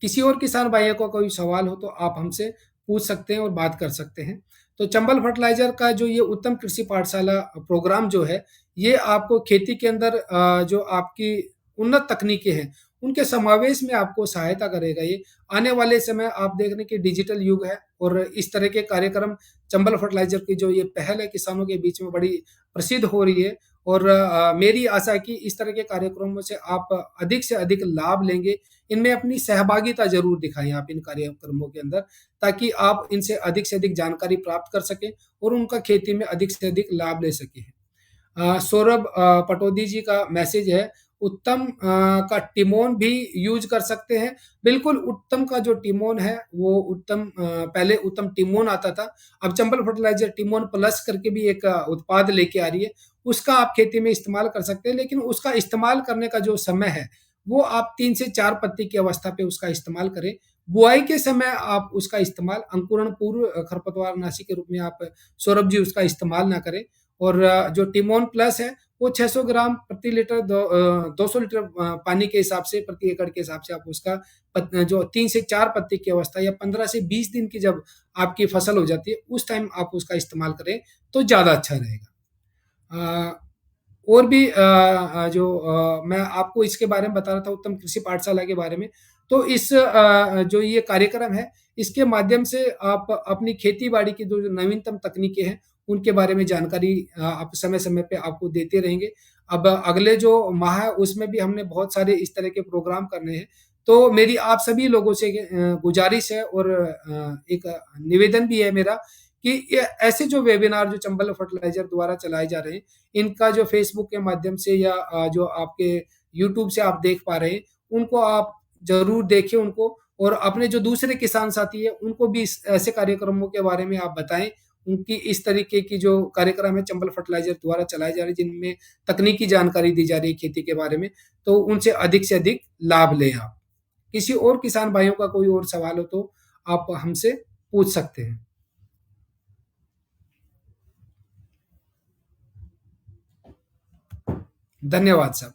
किसी और किसान भाइयों को कोई सवाल हो तो आप हमसे पूछ सकते हैं और बात कर सकते हैं। तो चंबल फर्टिलाइज़र का जो ये उत्तम कृषि पाठशाला प्रोग्राम जो है, ये आपको खेती के अंदर जो आपकी उन्नत तकनीकें हैं, उनके समावेश में आपको सहायता करेगा ये। आने वाले समय आप देख रहे हैं कि डिजिटल युग है और इस तरह के कार्यक्रम चंबल फर्टिलाइज़र की जो ये पहल है किसानों के बीच में बड़ी प्रसिद्ध हो रही है और मेरी आशा है कि इस तरह के कार्यक्रमों से आप अधिक से अधिक लाभ लेंगे। इनमें अपनी सहभागिता ज़रूर दिखाएँ आप इन कार्यक्रमों के अंदर, ताकि आप इनसे अधिक से अधिक जानकारी प्राप्त कर सकें और उनका खेती में अधिक से अधिक लाभ ले सकें। सौरभ पटौदी जी का मैसेज है, उत्तम का टिमोन भी यूज़ कर सकते हैं। बिल्कुल, उत्तम का जो टिमोन है, वो उत्तम पहले उत्तम टिमोन आता था। अब चंबल फर्टिलाइज़र टिमोन प्लस करके भी एक उत्पाद लेके आ रही है। उसका आप खेती में इस्तेमाल कर सकते हैं, लेकिन उसका इस्तेमाल करने का जो समय है, वो आप 3 से 4 पत्ती की अवस्था पे उसका इस्तेमाल करें। बुआई के समय आप उसका इस्तेमाल अंकुरण पूर्व खरपतवारनाशी के रूप में आप सौरभ जी उसका इस्तेमाल ना करें। और जो टिमोन प्लस है वो 600 ग्राम प्रति लीटर 200 लीटर पानी के हिसाब से प्रति एकड़ के हिसाब से आप उसका जो 3 से 4 पत्ती की अवस्था या 15 से 20 दिन की जब आपकी फसल हो जाती है उस टाइम आप उसका इस्तेमाल करें तो ज़्यादा अच्छा रहेगा। अ, और भी मैं आपको इसके बारे में बता रहा था उत्तम कृषि पाठशाला के बारे में। तो जो ये कार्यक्रम है, इसके माध्यम से आप अपनी खेती-बाड़ी की जो जो नवीनतम तकनीकें हैं, उनके बारे में जानकारी आप समय-समय पे आपको देते रहेंगे। अब अगले जो माह है, उसमें भी हमने बहुत सारे इस तरह के प्रोग्राम करने हैं। तो मेरी आप सभी लोगों से गुज़ारिश है और एक निवेदन भी है मेरा कि ये ऐसे जो वेबिनार जो चंबल फर्टिलाइज़र द्वारा चलाए जा रहे हैं, इनका जो फ़ेसबुक के माध्यम से या जो आपके यूट्यूब से आप देख पा रहे हैं, उनको आप ज़रूर देखें उनको और अपने जो दूसरे किसान साथी हैं, उनको भी इस ऐसे कार्यक्रमों के बारे में आप बताएँ। उनकी इस तरीके की जो कार्यक्रम है चंबल फर्टिलाइज़र द्वारा चलाए जा रहे हैं, जिनमें तकनीकी जानकारी दी जा रही है खेती के बारे में, तो उनसे अधिक से अधिक लाभ लें आप। किसी और किसान भाइयों का कोई और सवाल हो तो आप हमसे पूछ सकते हैं। धन्यवाद साहब।